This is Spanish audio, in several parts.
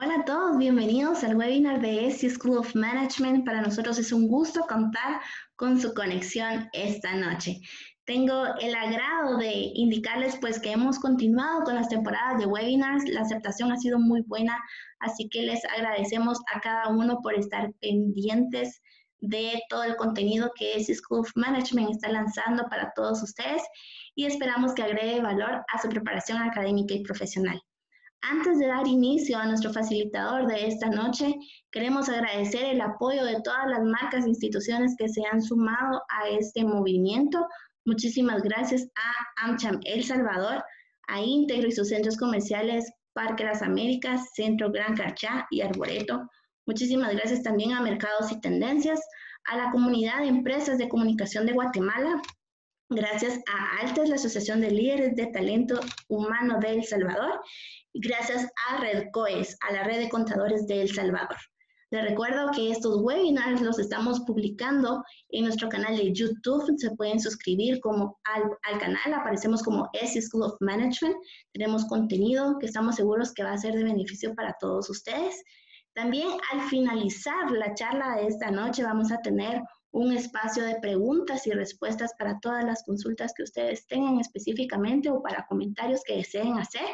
Hola a todos, bienvenidos al webinar de ESI School of Management. Para nosotros es un gusto contar con su conexión esta noche. Tengo el agrado de indicarles pues que hemos continuado con las temporadas de webinars. La aceptación ha sido muy buena, así que les agradecemos a cada uno por estar pendientes de todo el contenido que ESI School of Management está lanzando para todos ustedes y esperamos que agregue valor a su preparación académica y profesional. Antes de dar inicio a nuestro facilitador de esta noche, queremos agradecer el apoyo de todas las marcas e instituciones que se han sumado a este movimiento. Muchísimas gracias a AmCham El Salvador, a Íntegro y sus centros comerciales Parque Las Américas, Centro Gran Carchá y Arboreto. Muchísimas gracias también a Mercados y Tendencias, a la comunidad de empresas de comunicación de Guatemala. Gracias a ALTES, la Asociación de Líderes de Talento Humano de El Salvador, y gracias a REDCOES, a la Red de Contadores de El Salvador. Les recuerdo que estos webinars los estamos publicando en nuestro canal de YouTube. Se pueden suscribir al canal, aparecemos como ESI School of Management. Tenemos contenido que estamos seguros que va a ser de beneficio para todos ustedes. También al finalizar la charla de esta noche vamos a tener un espacio de preguntas y respuestas para todas las consultas que ustedes tengan específicamente o para comentarios que deseen hacer.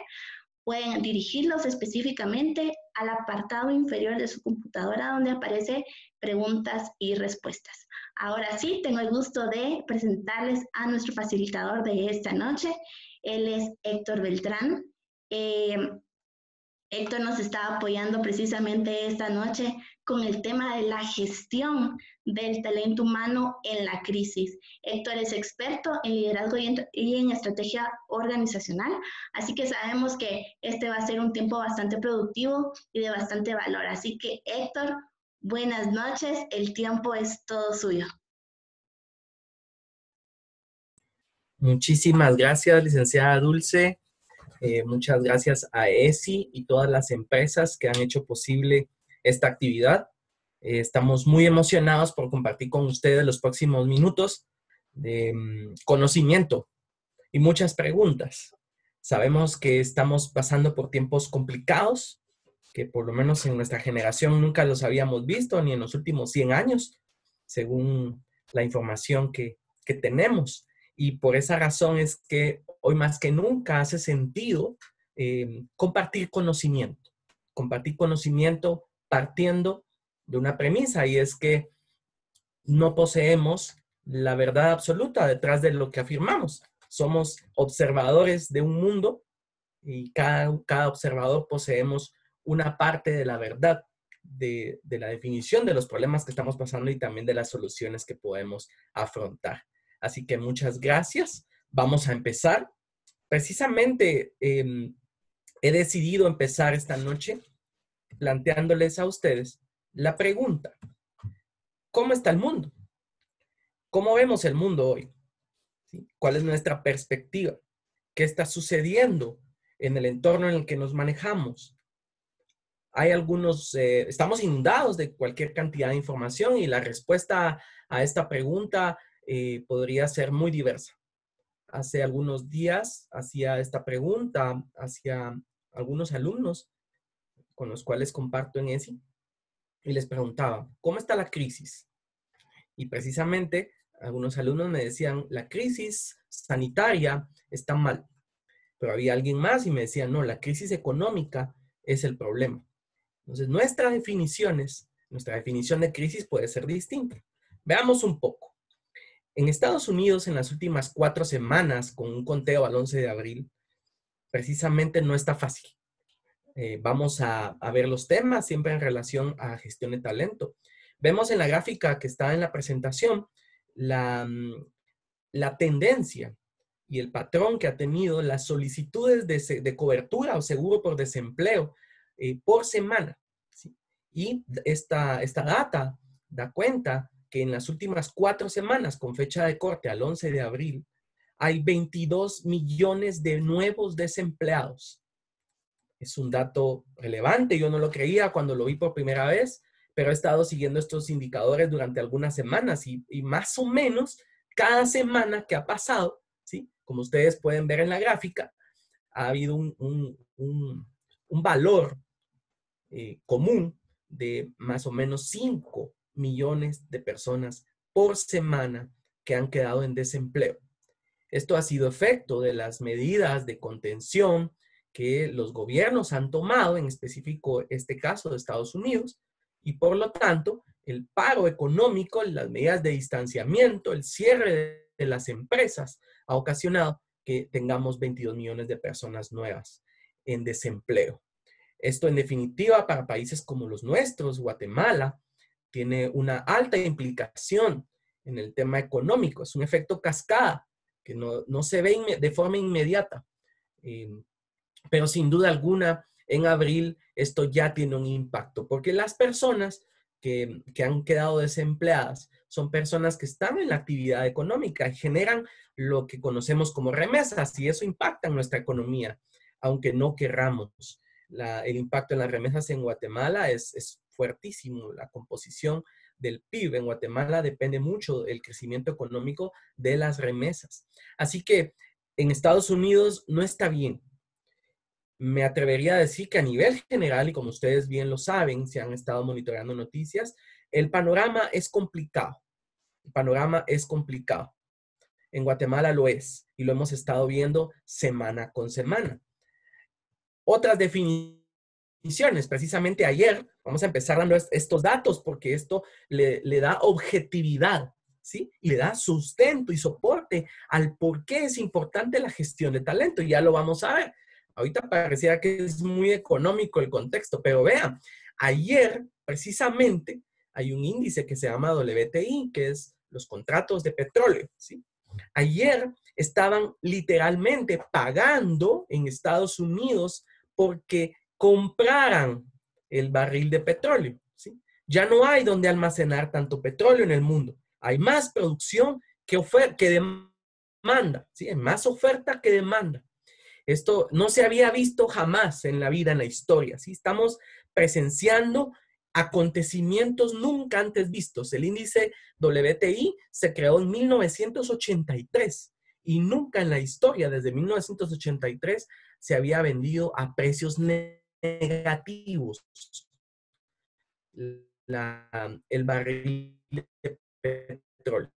Pueden dirigirlos específicamente al apartado inferior de su computadora donde aparece preguntas y respuestas. Ahora sí, tengo el gusto de presentarles a nuestro facilitador de esta noche. Él es Héctor Beltrán. Héctor nos está apoyando precisamente esta noche con el tema de la gestión del talento humano en la crisis. Héctor es experto en liderazgo y en estrategia organizacional, así que sabemos que este va a ser un tiempo bastante productivo y de bastante valor. Así que Héctor, buenas noches, el tiempo es todo suyo. Muchísimas gracias, licenciada Dulce. Muchas gracias a ESI y todas las empresas que han hecho posible esta actividad. Estamos muy emocionados por compartir con ustedes los próximos minutos de conocimiento y muchas preguntas. Sabemos que estamos pasando por tiempos complicados, que por lo menos en nuestra generación nunca los habíamos visto, ni en los últimos 100 años, según la información que tenemos. Y por esa razón es que hoy más que nunca hace sentido compartir conocimiento partiendo de una premisa, y es que no poseemos la verdad absoluta detrás de lo que afirmamos. Somos observadores de un mundo y cada observador poseemos una parte de la verdad de la definición de los problemas que estamos pasando y también de las soluciones que podemos afrontar. Así que muchas gracias. Vamos a empezar. Precisamente he decidido empezar esta noche planteándoles a ustedes la pregunta: ¿cómo está el mundo? ¿Cómo vemos el mundo hoy? ¿Sí? ¿Cuál es nuestra perspectiva? ¿Qué está sucediendo en el entorno en el que nos manejamos? Hay estamos inundados de cualquier cantidad de información y la respuesta a esta pregunta podría ser muy diversa. Hace algunos días hacía esta pregunta hacia algunos alumnos con los cuales comparto en ESI y les preguntaba: ¿cómo está la crisis? Y precisamente algunos alumnos me decían: la crisis sanitaria está mal. Pero había alguien más y me decía: no, la crisis económica es el problema. Entonces, nuestra definición de crisis puede ser distinta. Veamos un poco. En Estados Unidos, en las últimas 4 semanas, con un conteo al 11 de abril, precisamente no está fácil. Vamos a ver los temas siempre en relación a gestión de talento. Vemos en la gráfica que está en la presentación la tendencia y el patrón que ha tenido las solicitudes de cobertura o seguro por desempleo por semana. ¿Sí? Y esta data da cuenta que en las últimas 4 semanas, con fecha de corte al 11 de abril, hay 22 millones de nuevos desempleados. Es un dato relevante, yo no lo creía cuando lo vi por primera vez, pero he estado siguiendo estos indicadores durante algunas semanas y más o menos cada semana que ha pasado, ¿sí? Como ustedes pueden ver en la gráfica, ha habido un valor común de más o menos 5 millones de personas por semana que han quedado en desempleo. Esto ha sido efecto de las medidas de contención que los gobiernos han tomado, en específico este caso de Estados Unidos, y por lo tanto el paro económico, las medidas de distanciamiento, el cierre de las empresas ha ocasionado que tengamos 22 millones de personas nuevas en desempleo. Esto en definitiva para países como los nuestros, Guatemala, tiene una alta implicación en el tema económico. Es un efecto cascada que no se ve de forma inmediata. Pero sin duda alguna, en abril esto ya tiene un impacto, porque las personas que han quedado desempleadas son personas que están en la actividad económica y generan lo que conocemos como remesas, y eso impacta en nuestra economía, aunque no querramos. El impacto en las remesas en Guatemala es fuertísimo. La composición del PIB en Guatemala depende mucho del crecimiento económico de las remesas. Así que en Estados Unidos no está bien. Me atrevería a decir que a nivel general, y como ustedes bien lo saben, si han estado monitoreando noticias, el panorama es complicado. El panorama es complicado. En Guatemala lo es, y lo hemos estado viendo semana con semana. Otras definiciones, precisamente ayer, vamos a empezar dando estos datos porque esto le da objetividad, ¿sí? Y le da sustento y soporte al por qué es importante la gestión de talento, y ya lo vamos a ver. Ahorita pareciera que es muy económico el contexto, pero vean, ayer precisamente hay un índice que se llama WTI, que es los contratos de petróleo, ¿sí? Ayer estaban literalmente pagando en Estados Unidos porque compraran el barril de petróleo, ¿sí? Ya no hay donde almacenar tanto petróleo en el mundo. Hay más producción que demanda, ¿sí? Hay más oferta que demanda. Esto no se había visto jamás en la vida, en la historia, ¿sí? Estamos presenciando acontecimientos nunca antes vistos. El índice WTI se creó en 1983 y nunca en la historia, desde 1983, se había vendido a precios negativos el barril de petróleo.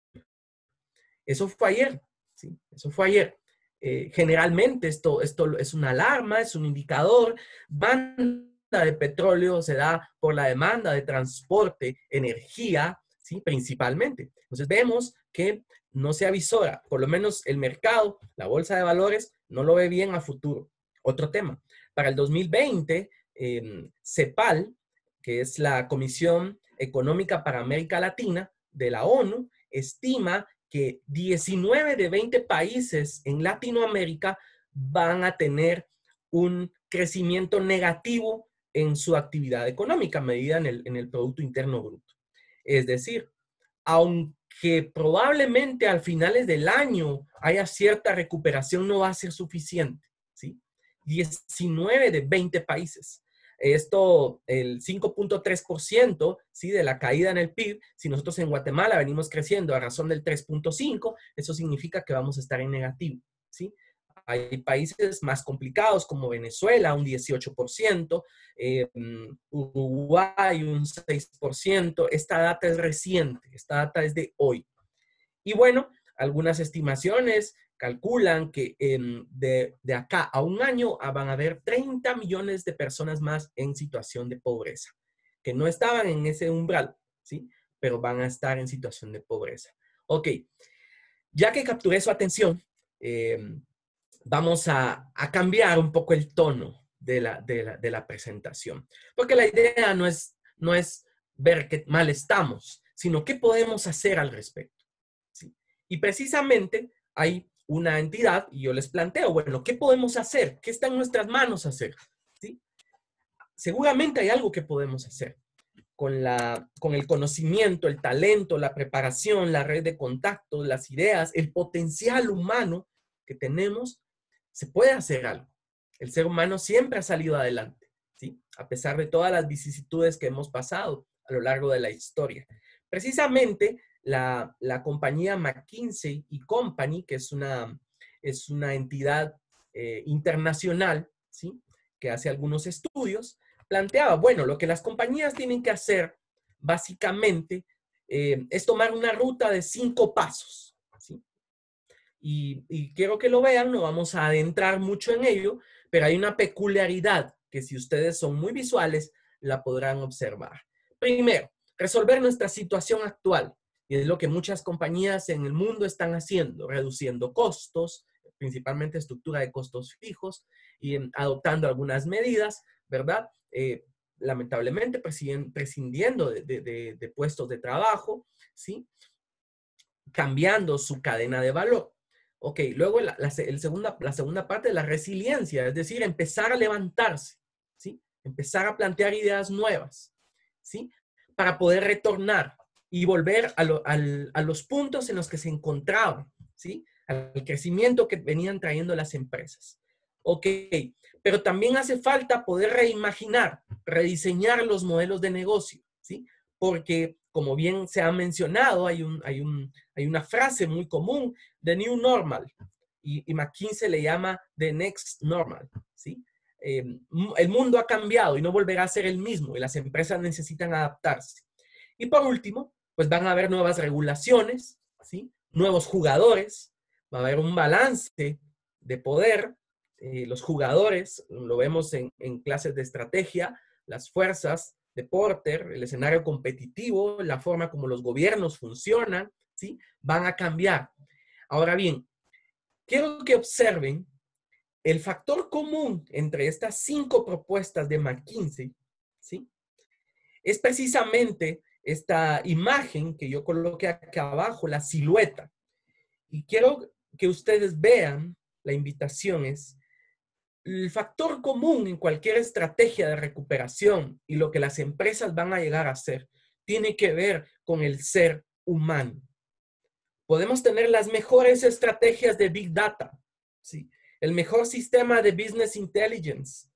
Eso fue ayer, ¿sí? Eso fue ayer. Generalmente esto es una alarma, es un indicador. Demanda de petróleo se da por la demanda de transporte, energía, ¿sí? Principalmente. Entonces vemos que no se avisora, por lo menos el mercado, la bolsa de valores, no lo ve bien a futuro. Otro tema. Para el 2020, CEPAL, que es la Comisión Económica para América Latina de la ONU, estima que 19 de 20 países en Latinoamérica van a tener un crecimiento negativo en su actividad económica medida en el Producto Interno Bruto. Es decir, aunque probablemente al finales del año haya cierta recuperación, no va a ser suficiente, ¿sí? 19 de 20 países. Esto, el 5.3%, ¿sí? De la caída en el PIB, si nosotros en Guatemala venimos creciendo a razón del 3.5%, eso significa que vamos a estar en negativo, ¿sí? Hay países más complicados como Venezuela, un 18%, Uruguay, un 6%. Esta data es reciente, esta data es de hoy. Y bueno, algunas estimaciones calculan que de acá a un año van a haber 30 millones de personas más en situación de pobreza, que no estaban en ese umbral, ¿sí? Pero van a estar en situación de pobreza. Ok, ya que capturé su atención, vamos a cambiar un poco el tono de la presentación, porque la idea no es ver qué mal estamos, sino qué podemos hacer al respecto, ¿sí? Y precisamente hay una entidad, y yo les planteo, bueno, ¿qué podemos hacer? ¿Qué está en nuestras manos hacer? ¿Sí? Seguramente hay algo que podemos hacer con el conocimiento, el talento, la preparación, la red de contactos, las ideas, el potencial humano que tenemos. Se puede hacer algo. El ser humano siempre ha salido adelante, ¿sí? A pesar de todas las vicisitudes que hemos pasado a lo largo de la historia. Precisamente, la compañía McKinsey & Company, que es una entidad internacional, ¿sí? Que hace algunos estudios, planteaba, bueno, lo que las compañías tienen que hacer básicamente es tomar una ruta de 5 pasos, ¿sí? Y quiero que lo vean, no vamos a adentrar mucho en ello, pero hay una peculiaridad que si ustedes son muy visuales, la podrán observar. Primero, resolver nuestra situación actual. Y es lo que muchas compañías en el mundo están haciendo, reduciendo costos, principalmente estructura de costos fijos, y adoptando algunas medidas, ¿verdad? Lamentablemente prescindiendo de puestos de trabajo, ¿sí? Cambiando su cadena de valor. Ok, luego la segunda parte de la resiliencia, es decir, empezar a levantarse, ¿sí? Empezar a plantear ideas nuevas, ¿sí? Para poder retornar y volver a los puntos en los que se encontraban, ¿sí? Al crecimiento que venían trayendo las empresas. Ok, pero también hace falta poder reimaginar, rediseñar los modelos de negocio, ¿sí? Porque, como bien se ha mencionado, hay una frase muy común, the new normal, y McKinsey le llama the next normal, ¿sí? El mundo ha cambiado y no volverá a ser el mismo y las empresas necesitan adaptarse. Y por último, pues van a haber nuevas regulaciones, ¿sí? Nuevos jugadores, va a haber un balance de poder. Los jugadores, lo vemos en clases de estrategia, las fuerzas de Porter, el escenario competitivo, la forma como los gobiernos funcionan, ¿sí? Van a cambiar. Ahora bien, quiero que observen el factor común entre estas 5 propuestas de McKinsey, ¿sí? Es precisamente esta imagen que yo coloqué acá abajo, la silueta. Y quiero que ustedes vean, la invitación es, el factor común en cualquier estrategia de recuperación y lo que las empresas van a llegar a hacer tiene que ver con el ser humano. Podemos tener las mejores estrategias de Big Data, ¿sí? El mejor sistema de Business Intelligence.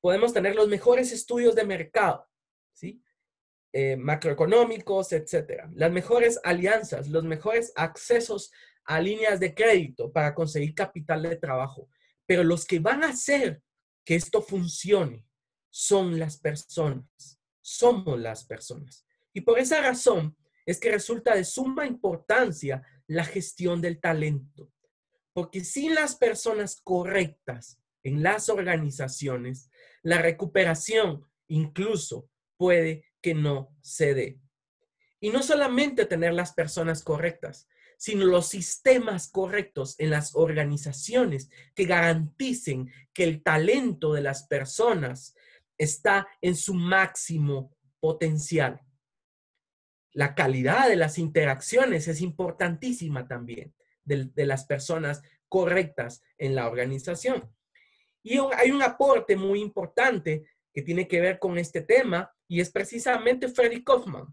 Podemos tener los mejores estudios de mercado, ¿sí? Macroeconómicos, etcétera. Las mejores alianzas, los mejores accesos a líneas de crédito para conseguir capital de trabajo. Pero los que van a hacer que esto funcione son las personas. Somos las personas. Y por esa razón es que resulta de suma importancia la gestión del talento. Porque sin las personas correctas en las organizaciones, la recuperación incluso puede que no se dé. Y no solamente tener las personas correctas, sino los sistemas correctos en las organizaciones que garanticen que el talento de las personas está en su máximo potencial. La calidad de las interacciones es importantísima también de las personas correctas en la organización. Y hay un aporte muy importante que tiene que ver con este tema y es precisamente Freddy Kaufman.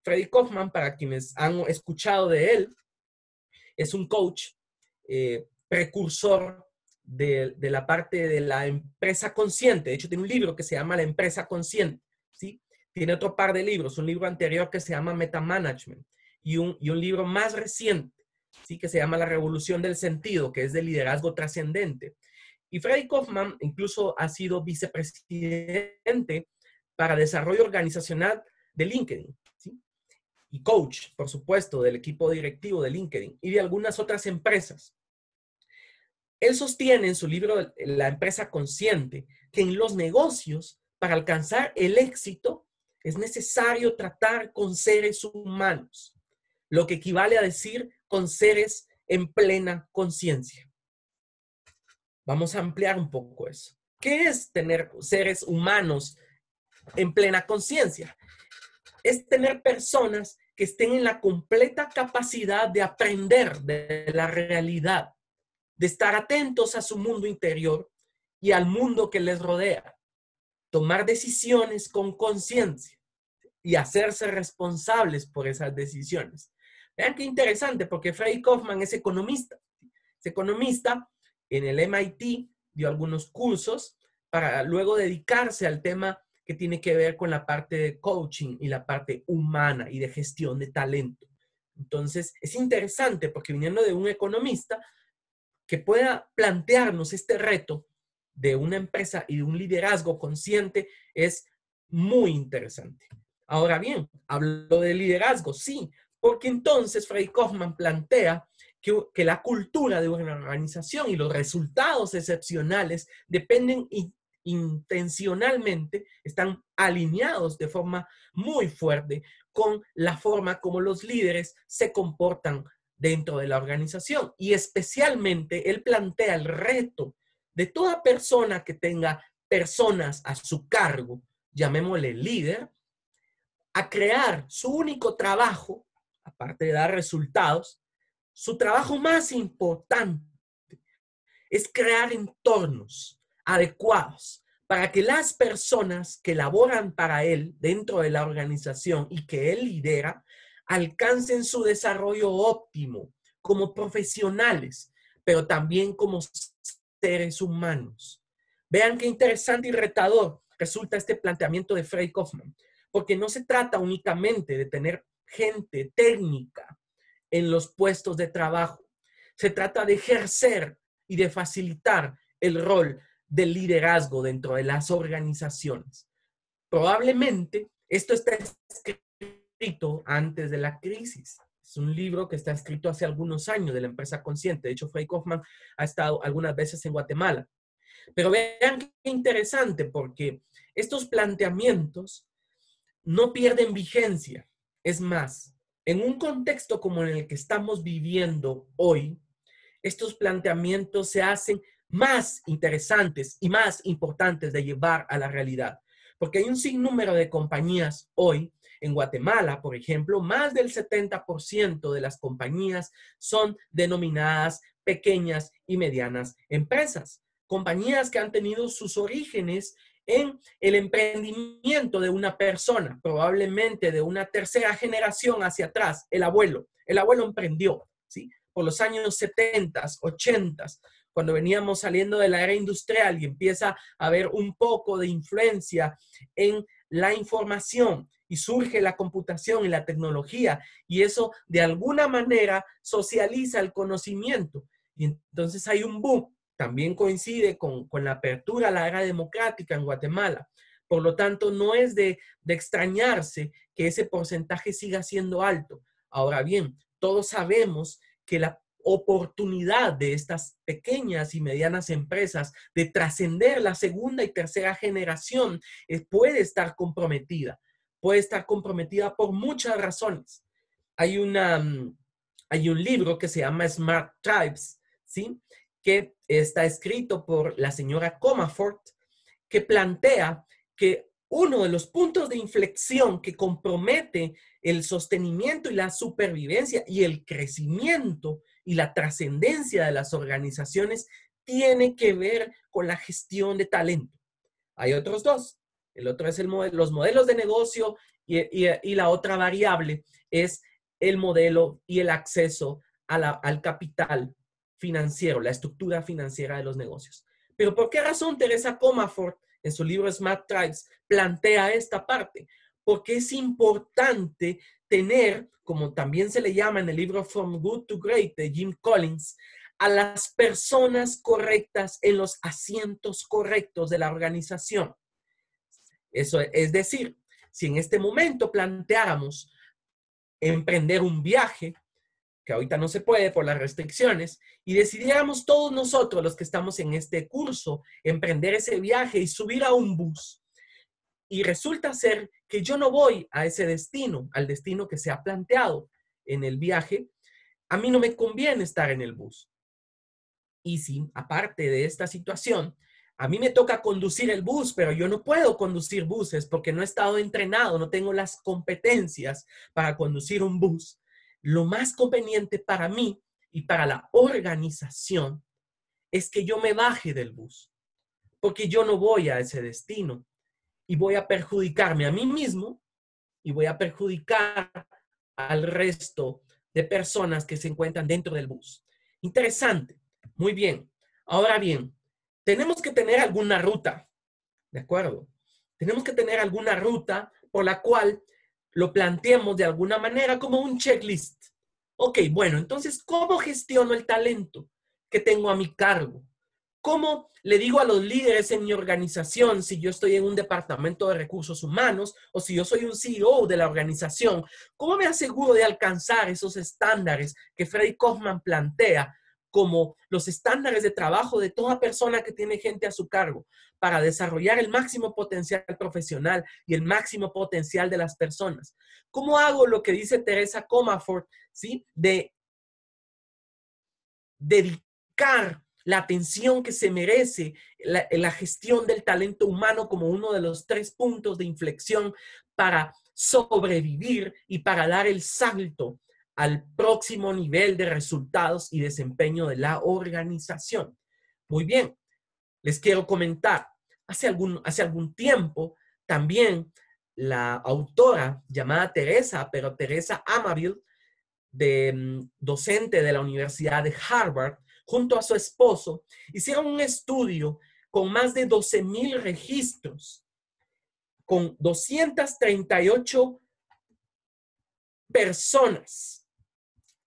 Freddy Kaufman, para quienes han escuchado de él, es un coach precursor de la parte de la empresa consciente. De hecho, tiene un libro que se llama La empresa consciente, ¿sí? Tiene otro par de libros, un libro anterior que se llama Metamanagement y un libro más reciente, ¿sí? Que se llama La revolución del sentido, que es de liderazgo trascendente. Y Freddy Kaufman incluso ha sido vicepresidente para desarrollo organizacional de LinkedIn, ¿sí? Y coach, por supuesto, del equipo directivo de LinkedIn y de algunas otras empresas. Él sostiene en su libro La empresa consciente que en los negocios, para alcanzar el éxito, es necesario tratar con seres humanos, lo que equivale a decir con seres en plena conciencia. Vamos a ampliar un poco eso. ¿Qué es tener seres humanos en plena conciencia? Es tener personas que estén en la completa capacidad de aprender de la realidad, de estar atentos a su mundo interior y al mundo que les rodea, tomar decisiones con conciencia y hacerse responsables por esas decisiones. Vean qué interesante, porque Freddy Kaufman es economista. Es economista en el MIT, dio algunos cursos para luego dedicarse al tema que tiene que ver con la parte de coaching y la parte humana y de gestión de talento. Entonces, es interesante porque viniendo de un economista que pueda plantearnos este reto de una empresa y de un liderazgo consciente es muy interesante. Ahora bien, hablo de liderazgo, sí, porque entonces Freddy Kaufman plantea que la cultura de una organización y los resultados excepcionales dependen intencionalmente, están alineados de forma muy fuerte con la forma como los líderes se comportan dentro de la organización. Y especialmente él plantea el reto de toda persona que tenga personas a su cargo, llamémosle líder, a crear su único trabajo, aparte de dar resultados, su trabajo más importante es crear entornos adecuados para que las personas que laboran para él dentro de la organización y que él lidera alcancen su desarrollo óptimo como profesionales, pero también como seres humanos. Vean qué interesante y retador resulta este planteamiento de Freddy Kaufman, porque no se trata únicamente de tener gente técnica en los puestos de trabajo. Se trata de ejercer y de facilitar el rol del liderazgo dentro de las organizaciones. Probablemente esto está escrito antes de la crisis. Es un libro que está escrito hace algunos años de la empresa consciente. De hecho, Freddy Kaufman ha estado algunas veces en Guatemala. Pero vean qué interesante, porque estos planteamientos no pierden vigencia. Es más, en un contexto como en el que estamos viviendo hoy, estos planteamientos se hacen más interesantes y más importantes de llevar a la realidad. Porque hay un sinnúmero de compañías hoy, en Guatemala, por ejemplo, más del 70% de las compañías son denominadas pequeñas y medianas empresas. Compañías que han tenido sus orígenes en el emprendimiento de una persona, probablemente de una tercera generación hacia atrás, el abuelo. El abuelo emprendió, ¿sí? Por los años 70, 80, cuando veníamos saliendo de la era industrial y empieza a haber un poco de influencia en la información y surge la computación y la tecnología y eso de alguna manera socializa el conocimiento y entonces hay un boom. También coincide con la apertura a la era democrática en Guatemala. Por lo tanto, no es de extrañarse que ese porcentaje siga siendo alto. Ahora bien, todos sabemos que la oportunidad de estas pequeñas y medianas empresas de trascender la segunda y tercera generación puede estar comprometida. Puede estar comprometida por muchas razones. Hay un libro que se llama Smart Tribes, ¿sí? Que está escrito por la señora Comerford, que plantea que uno de los puntos de inflexión que compromete el sostenimiento y la supervivencia y el crecimiento y la trascendencia de las organizaciones tiene que ver con la gestión de talento. Hay otros dos. El otro es los modelos de negocio y la otra variable es el modelo y el acceso al capital financiero, la estructura financiera de los negocios. Pero ¿por qué razón Teresa Comerford en su libro Smart Tribes plantea esta parte? Porque es importante tener, como también se le llama en el libro From Good to Great de Jim Collins, a las personas correctas en los asientos correctos de la organización. Eso es decir, si en este momento planteáramos emprender un viaje, que ahorita no se puede por las restricciones, y decidiéramos todos nosotros los que estamos en este curso emprender ese viaje y subir a un bus, y resulta ser que yo no voy a ese destino, al destino que se ha planteado en el viaje, a mí no me conviene estar en el bus. Y si, aparte de esta situación, a mí me toca conducir el bus, pero yo no puedo conducir buses porque no he estado entrenado, no tengo las competencias para conducir un bus. Lo más conveniente para mí y para la organización es que yo me baje del bus, porque yo no voy a ese destino y voy a perjudicarme a mí mismo y voy a perjudicar al resto de personas que se encuentran dentro del bus. Interesante. Muy bien. Ahora bien, tenemos que tener alguna ruta, ¿de acuerdo? Tenemos que tener alguna ruta por la cual lo planteemos de alguna manera como un checklist. Ok, bueno, entonces, ¿cómo gestiono el talento que tengo a mi cargo? ¿Cómo le digo a los líderes en mi organización si yo estoy en un departamento de recursos humanos o si yo soy un CEO de la organización? ¿Cómo me aseguro de alcanzar esos estándares que Freddy Kaufman plantea como los estándares de trabajo de toda persona que tiene gente a su cargo para desarrollar el máximo potencial profesional y el máximo potencial de las personas? ¿Cómo hago lo que dice Teresa Comerford, ¿sí? De dedicar la atención que se merece la gestión del talento humano como uno de los 3 puntos de inflexión para sobrevivir y para dar el salto al próximo nivel de resultados y desempeño de la organización? Muy bien, les quiero comentar, hace algún tiempo también la autora llamada Teresa, pero Teresa Amabile, docente de la Universidad de Harvard, junto a su esposo, hicieron un estudio con más de 12,000 registros, con 238 personas,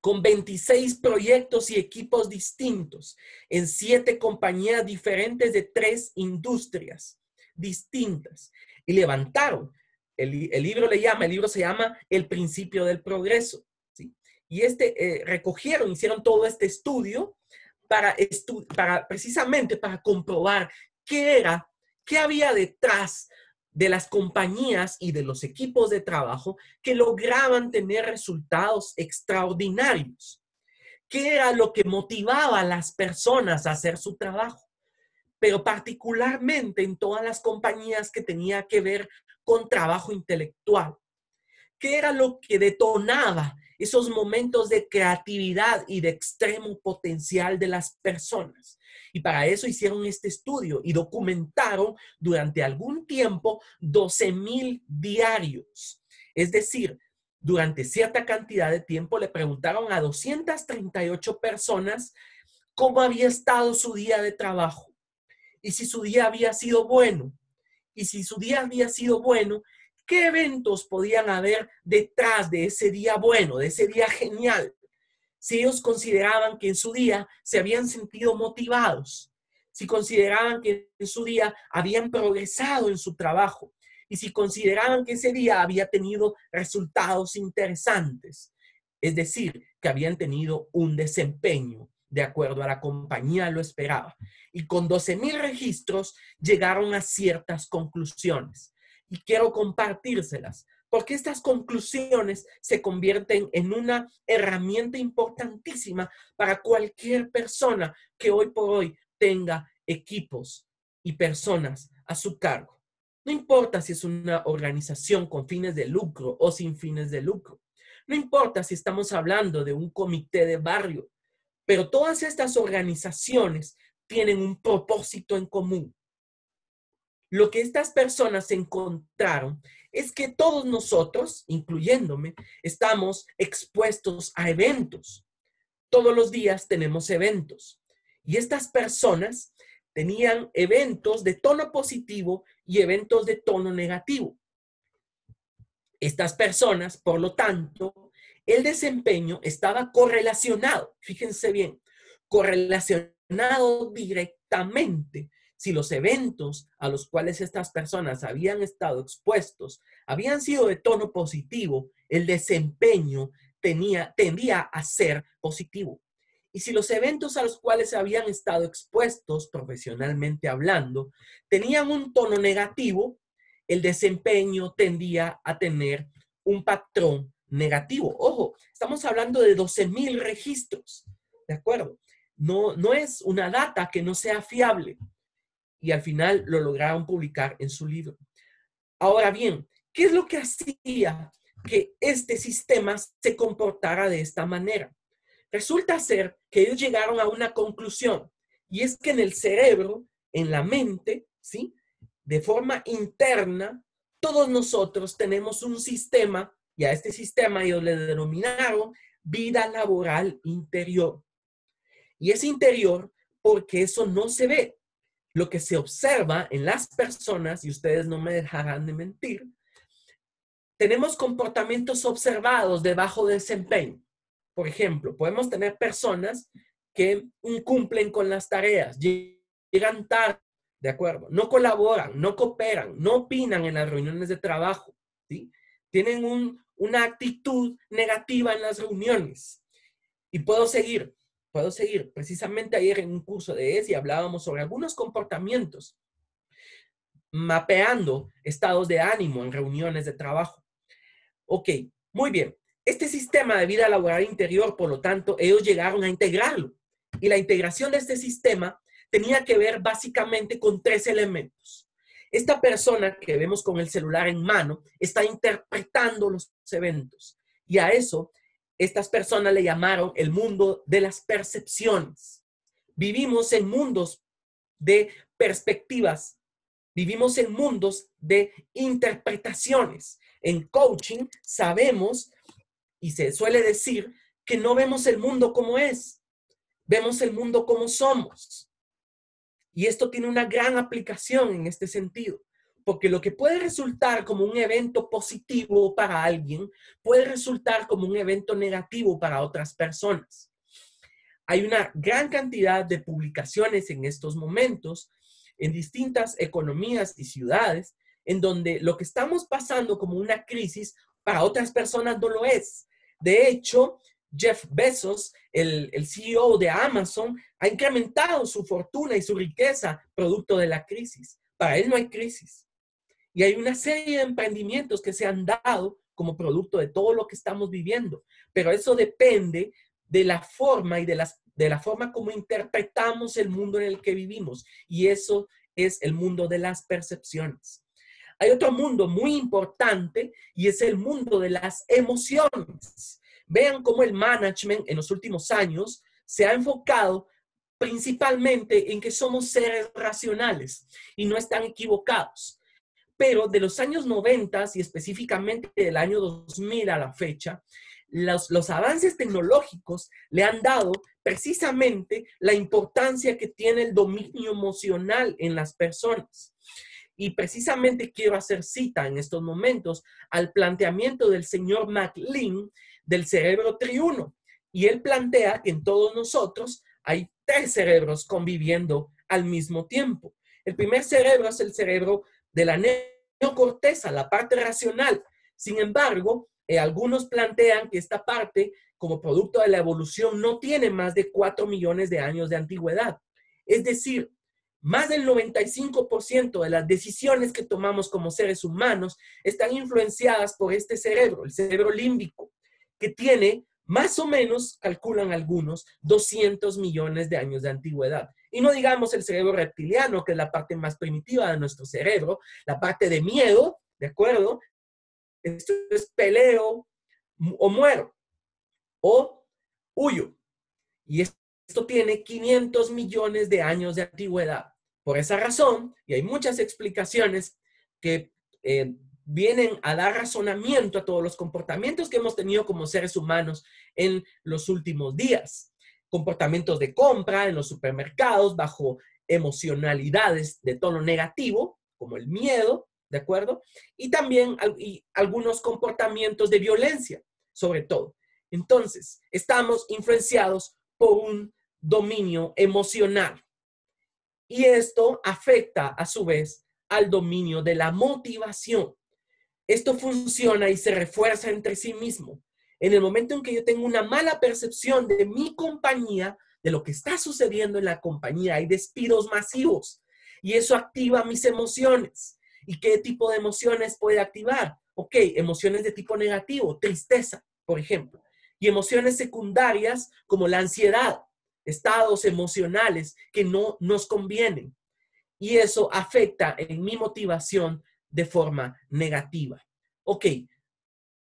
con 26 proyectos y equipos distintos, en 7 compañías diferentes de 3 industrias distintas. Y levantaron, el libro se llama El principio del progreso. ¿Sí? Y hicieron todo este estudio precisamente para comprobar qué había detrás de las compañías y de los equipos de trabajo que lograban tener resultados extraordinarios. ¿Qué era lo que motivaba a las personas a hacer su trabajo? Pero particularmente en todas las compañías que tenía que ver con trabajo intelectual. ¿Qué era lo que detonaba esos momentos de creatividad y de extremo potencial de las personas? Y para eso hicieron este estudio y documentaron durante algún tiempo 12,000 diarios. Es decir, durante cierta cantidad de tiempo le preguntaron a 238 personas cómo había estado su día de trabajo y si su día había sido bueno. Y si su día había sido bueno, ¿qué eventos podían haber detrás de ese día bueno, de ese día genial? Si ellos consideraban que en su día se habían sentido motivados, si consideraban que en su día habían progresado en su trabajo y si consideraban que ese día había tenido resultados interesantes, es decir, que habían tenido un desempeño de acuerdo a la compañía lo esperaba. Y con 12,000 registros llegaron a ciertas conclusiones. Y quiero compartírselas, porque estas conclusiones se convierten en una herramienta importantísima para cualquier persona que hoy por hoy tenga equipos y personas a su cargo. No importa si es una organización con fines de lucro o sin fines de lucro. No importa si estamos hablando de un comité de barrio, pero todas estas organizaciones tienen un propósito en común. Lo que estas personas encontraron es que todos nosotros, incluyéndome, estamos expuestos a eventos. Todos los días tenemos eventos. Y estas personas tenían eventos de tono positivo y eventos de tono negativo. Estas personas, por lo tanto, el desempeño estaba correlacionado, fíjense bien, correlacionado directamente. Si los eventos a los cuales estas personas habían estado expuestos habían sido de tono positivo, el desempeño tendía a ser positivo. Y si los eventos a los cuales habían estado expuestos, profesionalmente hablando, tenían un tono negativo, el desempeño tendía a tener un patrón negativo. Ojo, estamos hablando de 12,000 registros, ¿de acuerdo? No es una data que no sea fiable. Y al final lo lograron publicar en su libro. Ahora bien, ¿qué es lo que hacía que este sistema se comportara de esta manera? Resulta ser que ellos llegaron a una conclusión, y es que en el cerebro, en la mente, ¿sí?, de forma interna, todos nosotros tenemos un sistema, y a este sistema ellos le denominaron vida laboral interior. Y es interior porque eso no se ve. Lo que se observa en las personas, y ustedes no me dejarán de mentir, tenemos comportamientos observados de bajo desempeño. Por ejemplo, podemos tener personas que incumplen con las tareas, llegan tarde, ¿de acuerdo? No colaboran, no cooperan, no opinan en las reuniones de trabajo, ¿sí? Tienen una actitud negativa en las reuniones. Y puedo seguir. Precisamente ayer en un curso de ESI hablábamos sobre algunos comportamientos, mapeando estados de ánimo en reuniones de trabajo. Ok, muy bien. Este sistema de vida laboral interior, por lo tanto, ellos llegaron a integrarlo. Y la integración de este sistema tenía que ver básicamente con 3 elementos. Esta persona que vemos con el celular en mano está interpretando los eventos. Y a eso, estas personas le llamaron el mundo de las percepciones. Vivimos en mundos de perspectivas. Vivimos en mundos de interpretaciones. En coaching sabemos y se suele decir que no vemos el mundo como es, vemos el mundo como somos. Y esto tiene una gran aplicación en este sentido, porque lo que puede resultar como un evento positivo para alguien, puede resultar como un evento negativo para otras personas. Hay una gran cantidad de publicaciones en estos momentos en distintas economías y ciudades en donde lo que estamos pasando como una crisis para otras personas no lo es. De hecho, Jeff Bezos, el CEO de Amazon, ha incrementado su fortuna y su riqueza producto de la crisis. Para él no hay crisis. Y hay una serie de emprendimientos que se han dado como producto de todo lo que estamos viviendo. Pero eso depende de la forma y de la forma como interpretamos el mundo en el que vivimos. Y eso es el mundo de las percepciones. Hay otro mundo muy importante y es el mundo de las emociones. Vean cómo el management en los últimos años se ha enfocado principalmente en que somos seres racionales y no están equivocados. Pero de los años 90 y específicamente del año 2000 a la fecha, los avances tecnológicos le han dado precisamente la importancia que tiene el dominio emocional en las personas. Y precisamente quiero hacer cita en estos momentos al planteamiento del señor MacLean del cerebro triuno. Y él plantea que en todos nosotros hay 3 cerebros conviviendo al mismo tiempo. El primer cerebro es el cerebro de la neocorteza, la parte racional. Sin embargo, algunos plantean que esta parte, como producto de la evolución, no tiene más de 4 millones de años de antigüedad. Es decir, más del 95% de las decisiones que tomamos como seres humanos están influenciadas por este cerebro, el cerebro límbico, que tiene más o menos, calculan algunos, 200 millones de años de antigüedad. Y no digamos el cerebro reptiliano, que es la parte más primitiva de nuestro cerebro, la parte de miedo, ¿de acuerdo? Esto es peleo o muero o huyo. Y esto tiene 500 millones de años de antigüedad. Por esa razón, y hay muchas explicaciones que vienen a dar razonamiento a todos los comportamientos que hemos tenido como seres humanos en los últimos días. Comportamientos de compra en los supermercados bajo emocionalidades de tono negativo, como el miedo, ¿de acuerdo? Y también algunos comportamientos de violencia, sobre todo. Entonces, estamos influenciados por un dominio emocional. Y esto afecta a su vez al dominio de la motivación. Esto funciona y se refuerza entre sí mismo. En el momento en que yo tengo una mala percepción de mi compañía, de lo que está sucediendo en la compañía, hay despidos masivos y eso activa mis emociones. ¿Y qué tipo de emociones puede activar? Ok, emociones de tipo negativo, tristeza, por ejemplo, y emociones secundarias como la ansiedad, estados emocionales que no nos convienen. Y eso afecta en mi motivación de forma negativa. Ok,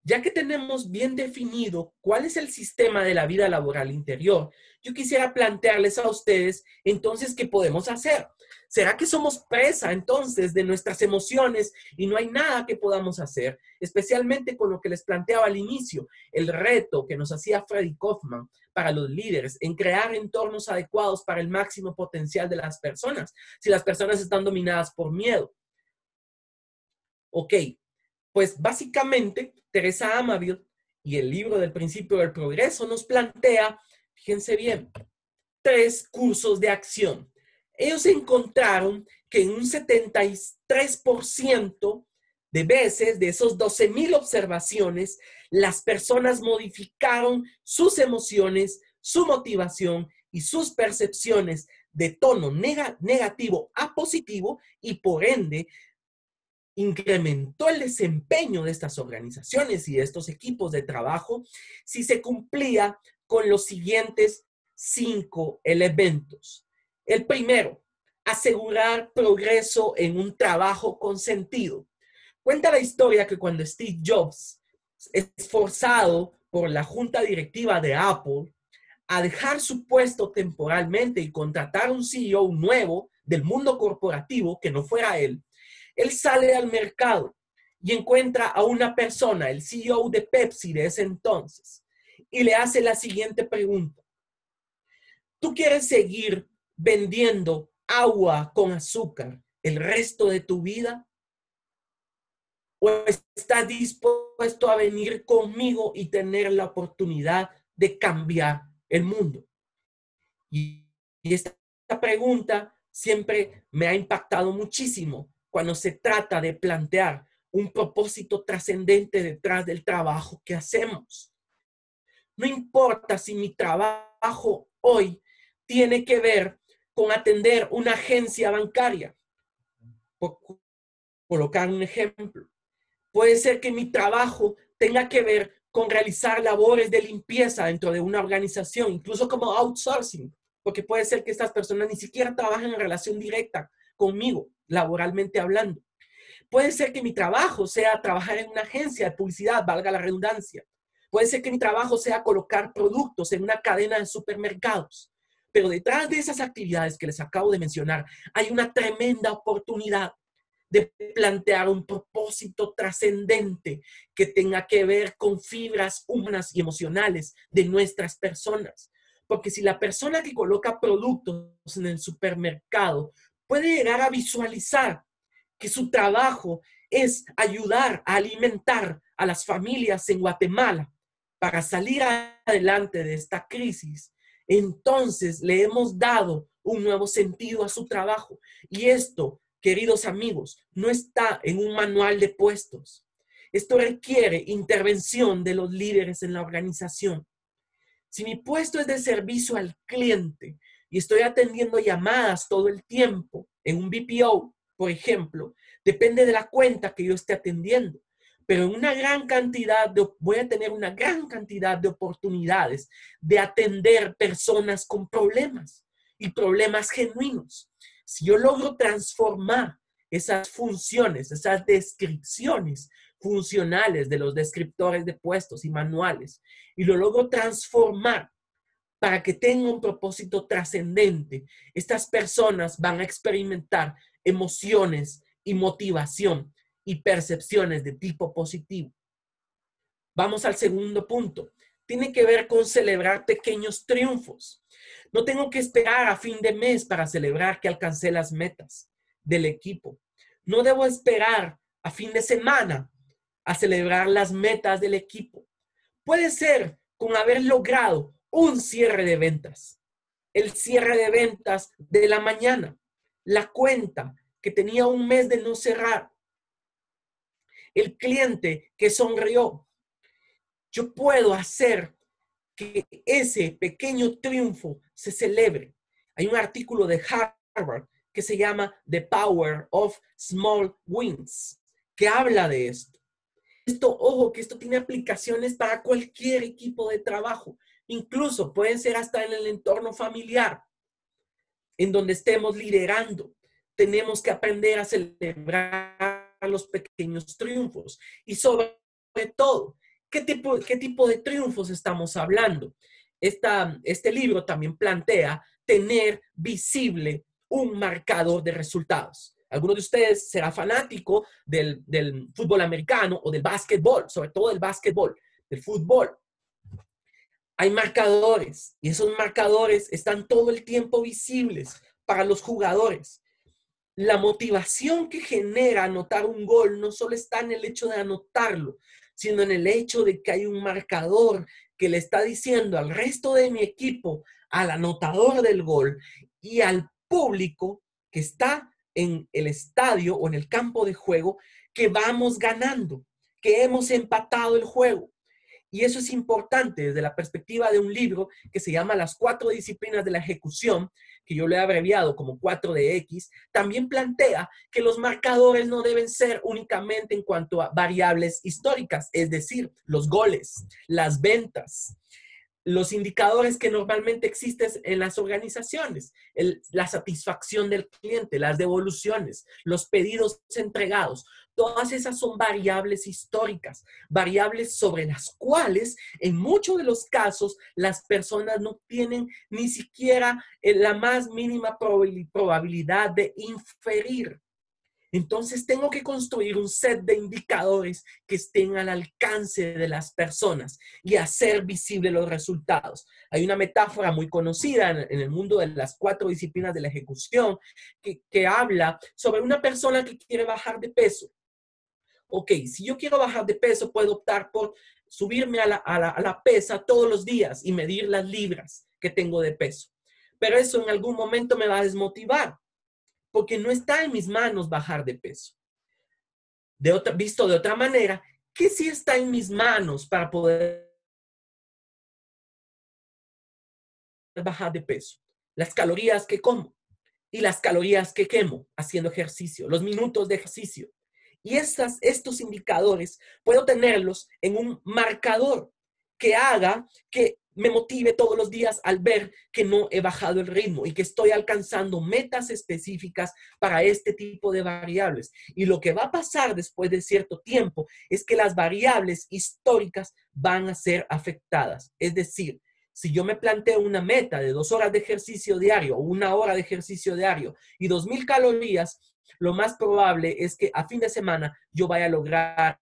ya que tenemos bien definido cuál es el sistema de la vida laboral interior, yo quisiera plantearles a ustedes entonces qué podemos hacer. ¿Será que somos presa entonces de nuestras emociones y no hay nada que podamos hacer? Especialmente con lo que les planteaba al inicio, el reto que nos hacía Freddy Kaufman para los líderes en crear entornos adecuados para el máximo potencial de las personas. Si las personas están dominadas por miedo. Ok, pues básicamente Teresa Amabile y el libro del Principio del Progreso nos plantea, fíjense bien, 3 cursos de acción. Ellos encontraron que en un 73% de veces, de esos 12,000 observaciones, las personas modificaron sus emociones, su motivación y sus percepciones de tono negativo a positivo, y por ende incrementó el desempeño de estas organizaciones y de estos equipos de trabajo si se cumplía con los siguientes 5 elementos. El primero, asegurar progreso en un trabajo con sentido. Cuenta la historia que cuando Steve Jobs es forzado por la junta directiva de Apple a dejar su puesto temporalmente y contratar un CEO nuevo del mundo corporativo que no fuera él sale al mercado y encuentra a una persona, el CEO de Pepsi de ese entonces, y le hace la siguiente pregunta. ¿Tú quieres seguir vendiendo agua con azúcar el resto de tu vida? ¿O estás dispuesto a venir conmigo y tener la oportunidad de cambiar el mundo? Y esta pregunta siempre me ha impactado muchísimo cuando se trata de plantear un propósito trascendente detrás del trabajo que hacemos. No importa si mi trabajo hoy tiene que ver con atender una agencia bancaria, por colocar un ejemplo. Puede ser que mi trabajo tenga que ver con realizar labores de limpieza dentro de una organización, incluso como outsourcing, porque puede ser que estas personas ni siquiera trabajen en relación directa conmigo, laboralmente hablando. Puede ser que mi trabajo sea trabajar en una agencia de publicidad, valga la redundancia. Puede ser que mi trabajo sea colocar productos en una cadena de supermercados. Pero detrás de esas actividades que les acabo de mencionar, hay una tremenda oportunidad de plantear un propósito trascendente que tenga que ver con fibras humanas y emocionales de nuestras personas. Porque si la persona que coloca productos en el supermercado puede llegar a visualizar que su trabajo es ayudar a alimentar a las familias en Guatemala para salir adelante de esta crisis, entonces le hemos dado un nuevo sentido a su trabajo. Y esto, queridos amigos, no está en un manual de puestos. Esto requiere intervención de los líderes en la organización. Si mi puesto es de servicio al cliente y estoy atendiendo llamadas todo el tiempo en un BPO, por ejemplo, depende de la cuenta que yo esté atendiendo. Pero en una gran cantidad voy a tener una gran cantidad de oportunidades de atender personas con problemas y problemas genuinos. Si yo logro transformar esas funciones, esas descripciones funcionales de los descriptores de puestos y manuales, y lo logro transformar para que tenga un propósito trascendente, estas personas van a experimentar emociones y motivación y percepciones de tipo positivo. Vamos al segundo punto. Tiene que ver con celebrar pequeños triunfos. No tengo que esperar a fin de mes para celebrar que alcancé las metas del equipo. No debo esperar a fin de semana a celebrar las metas del equipo. Puede ser con haber logrado un cierre de ventas. El cierre de ventas de la mañana. La cuenta que tenía un mes de no cerrar. El cliente que sonrió. Yo puedo hacer que ese pequeño triunfo se celebre. Hay un artículo de Harvard que se llama The Power of Small Wins, que habla de esto. Ojo, que esto tiene aplicaciones para cualquier equipo de trabajo. Incluso pueden ser hasta en el entorno familiar, en donde estemos liderando. Tenemos que aprender a celebrar los pequeños triunfos. Y sobre todo, ¿qué tipo de triunfos estamos hablando? Este libro también plantea tener visible un marcador de resultados. Algunos de ustedes será fanático del fútbol americano o del básquetbol, sobre todo del básquetbol, del fútbol. Hay marcadores y esos marcadores están todo el tiempo visibles para los jugadores. La motivación que genera anotar un gol no solo está en el hecho de anotarlo, sino en el hecho de que hay un marcador que le está diciendo al resto de mi equipo, al anotador del gol y al público que está en el estadio o en el campo de juego que vamos ganando, que hemos empatado el juego. Y eso es importante desde la perspectiva de un libro que se llama Las 4 disciplinas de la ejecución, que yo lo he abreviado como 4DX. También plantea que los marcadores no deben ser únicamente en cuanto a variables históricas, es decir, los goles, las ventas, los indicadores que normalmente existen en las organizaciones, la satisfacción del cliente, las devoluciones, los pedidos entregados. Todas esas son variables históricas, variables sobre las cuales en muchos de los casos las personas no tienen ni siquiera la más mínima probabilidad de inferir. Entonces tengo que construir un set de indicadores que estén al alcance de las personas y hacer visibles los resultados. Hay una metáfora muy conocida en el mundo de las 4 disciplinas de la ejecución que habla sobre una persona que quiere bajar de peso. Ok, si yo quiero bajar de peso, puedo optar por subirme a la pesa todos los días y medir las libras que tengo de peso. Pero eso en algún momento me va a desmotivar, porque no está en mis manos bajar de peso. Visto de otra manera, ¿qué sí está en mis manos para poder bajar de peso? Las calorías que como y las calorías que quemo haciendo ejercicio, los minutos de ejercicio. Y estos indicadores puedo tenerlos en un marcador que haga que me motive todos los días al ver que no he bajado el ritmo y que estoy alcanzando metas específicas para este tipo de variables. Y lo que va a pasar después de cierto tiempo es que las variables históricas van a ser afectadas. Es decir, si yo me planteo una meta de 2 horas de ejercicio diario o 1 hora de ejercicio diario y 2,000 calorías, lo más probable es que a fin de semana yo vaya a lograr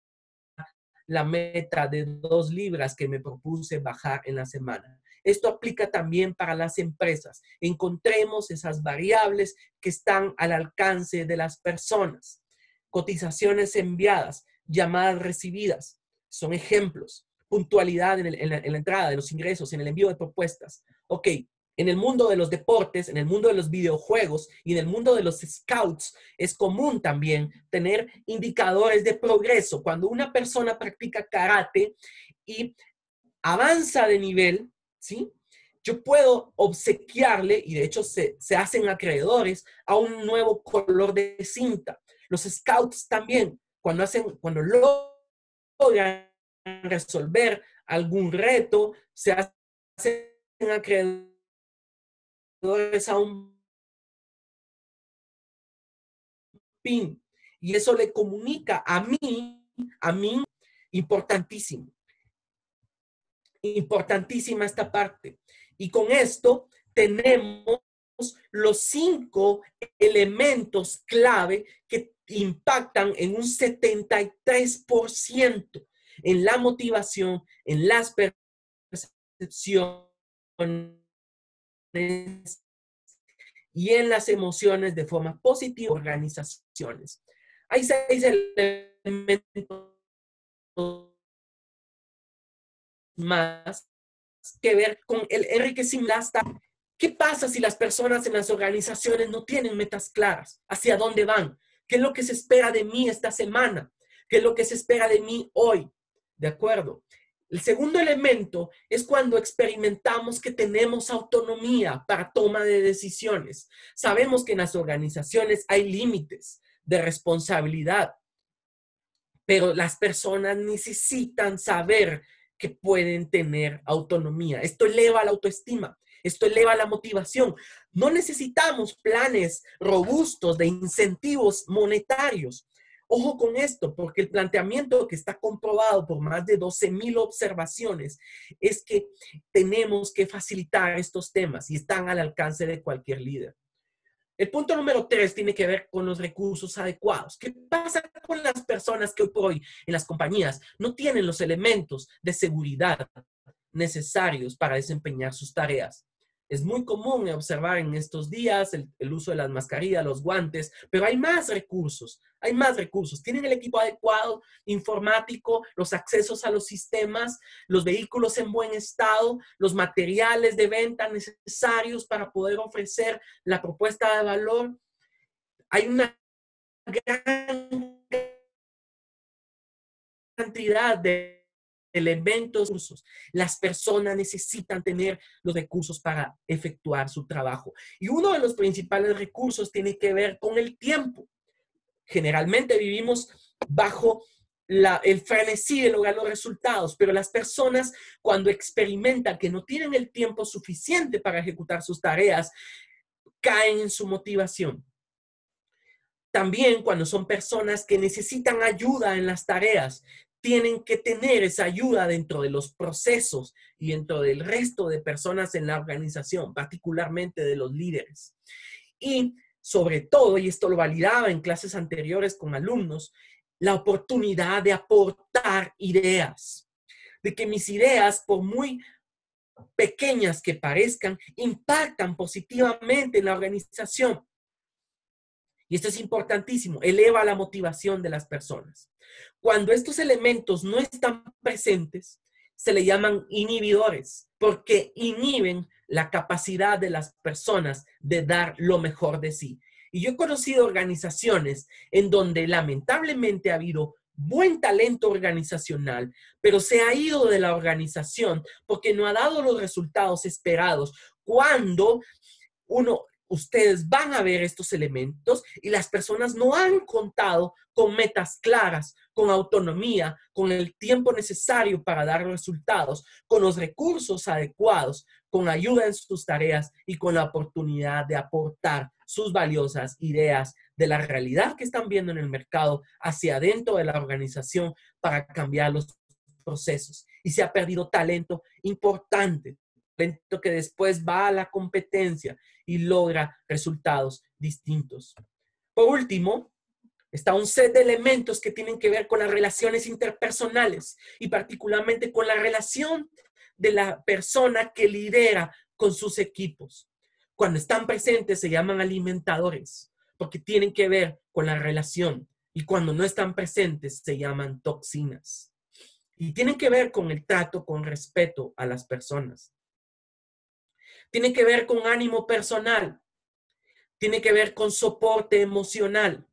la meta de 2 libras que me propuse bajar en la semana. Esto aplica también para las empresas. Encontremos esas variables que están al alcance de las personas. Cotizaciones enviadas, llamadas recibidas, son ejemplos. Puntualidad en la entrada de los ingresos, en el envío de propuestas. Ok, en el mundo de los deportes, en el mundo de los videojuegos y en el mundo de los scouts, es común también tener indicadores de progreso. Cuando una persona practica karate y avanza de nivel, ¿sí? Yo puedo obsequiarle, y de hecho se hacen acreedores, a un nuevo color de cinta. Los scouts también, cuando logran resolver algún reto, se hacen acreedores a un pin. Y eso le comunica a mí, importantísimo. Importantísima esta parte. Y con esto tenemos los 5 elementos clave que impactan en un 73% en la motivación, en las percepciones y en las emociones de forma positiva. Organizaciones. Hay 6 elementos más que ver con el enriquecimiento. ¿Qué pasa si las personas en las organizaciones no tienen metas claras? ¿Hacia dónde van? ¿Qué es lo que se espera de mí esta semana? ¿Qué es lo que se espera de mí hoy? ¿De acuerdo? El segundo elemento es cuando experimentamos que tenemos autonomía para toma de decisiones. Sabemos que en las organizaciones hay límites de responsabilidad, pero las personas necesitan saber que pueden tener autonomía. Esto eleva la autoestima, esto eleva la motivación. No necesitamos planes robustos de incentivos monetarios. Ojo con esto, porque el planteamiento que está comprobado por más de 12,000 observaciones es que tenemos que facilitar estos temas y están al alcance de cualquier líder. El punto número 3 tiene que ver con los recursos adecuados. ¿Qué pasa con las personas que hoy por hoy en las compañías no tienen los elementos de seguridad necesarios para desempeñar sus tareas? Es muy común observar en estos días el uso de las mascarillas, los guantes, pero hay más recursos, hay más recursos. Tienen el equipo adecuado, informático, los accesos a los sistemas, los vehículos en buen estado, los materiales de venta necesarios para poder ofrecer la propuesta de valor. Hay una gran cantidad de elementos, recursos. Las personas necesitan tener los recursos para efectuar su trabajo. Y uno de los principales recursos tiene que ver con el tiempo. Generalmente vivimos bajo el frenesí de lograr los resultados, pero las personas cuando experimentan que no tienen el tiempo suficiente para ejecutar sus tareas, caen en su motivación. También cuando son personas que necesitan ayuda en las tareas, tienen que tener esa ayuda dentro de los procesos y dentro del resto de personas en la organización, particularmente de los líderes. Y sobre todo, y esto lo validaba en clases anteriores con alumnos, la oportunidad de aportar ideas, de que mis ideas, por muy pequeñas que parezcan, impactan positivamente en la organización. Y esto es importantísimo, eleva la motivación de las personas. Cuando estos elementos no están presentes, se le llaman inhibidores, porque inhiben la capacidad de las personas de dar lo mejor de sí. Y yo he conocido organizaciones en donde lamentablemente ha habido buen talento organizacional, pero se ha ido de la organización porque no ha dado los resultados esperados. Cuando ustedes van a ver estos elementos y las personas no han contado con metas claras, con autonomía, con el tiempo necesario para dar resultados, con los recursos adecuados, con ayuda en sus tareas y con la oportunidad de aportar sus valiosas ideas de la realidad que están viendo en el mercado hacia adentro de la organización para cambiar los procesos. Y se ha perdido talento importante, talento que después va a la competencia y logra resultados distintos. Por último, está un set de elementos que tienen que ver con las relaciones interpersonales y particularmente con la relación de la persona que lidera con sus equipos. Cuando están presentes se llaman alimentadores porque tienen que ver con la relación y cuando no están presentes se llaman toxinas. Y tienen que ver con el trato, con respeto a las personas. Tiene que ver con ánimo personal. Tiene que ver con soporte emocional.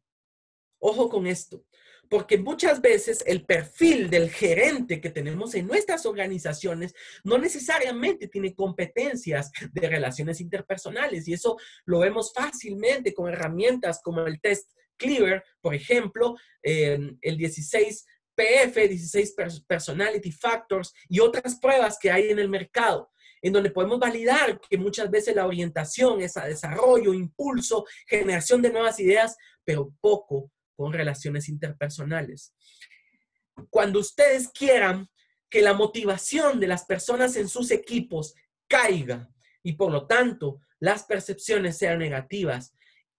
Ojo con esto, porque muchas veces el perfil del gerente que tenemos en nuestras organizaciones no necesariamente tiene competencias de relaciones interpersonales y eso lo vemos fácilmente con herramientas como el test Cleaver, por ejemplo, el 16PF, 16 Personality Factors y otras pruebas que hay en el mercado, en donde podemos validar que muchas veces la orientación es a desarrollo, impulso, generación de nuevas ideas, pero poco con relaciones interpersonales. Cuando ustedes quieran que la motivación de las personas en sus equipos caiga y por lo tanto las percepciones sean negativas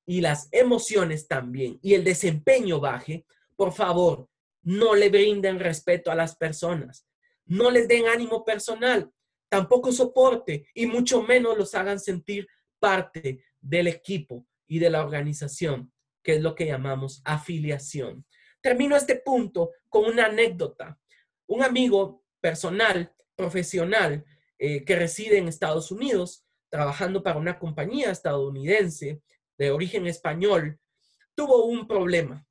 y las emociones también y el desempeño baje, por favor, no le brinden respeto a las personas, no les den ánimo personal, tampoco soporte y mucho menos los hagan sentir parte del equipo y de la organización, que es lo que llamamos afiliación. Termino este punto con una anécdota. Un amigo personal, profesional, que reside en Estados Unidos, trabajando para una compañía estadounidense de origen español, tuvo un problema.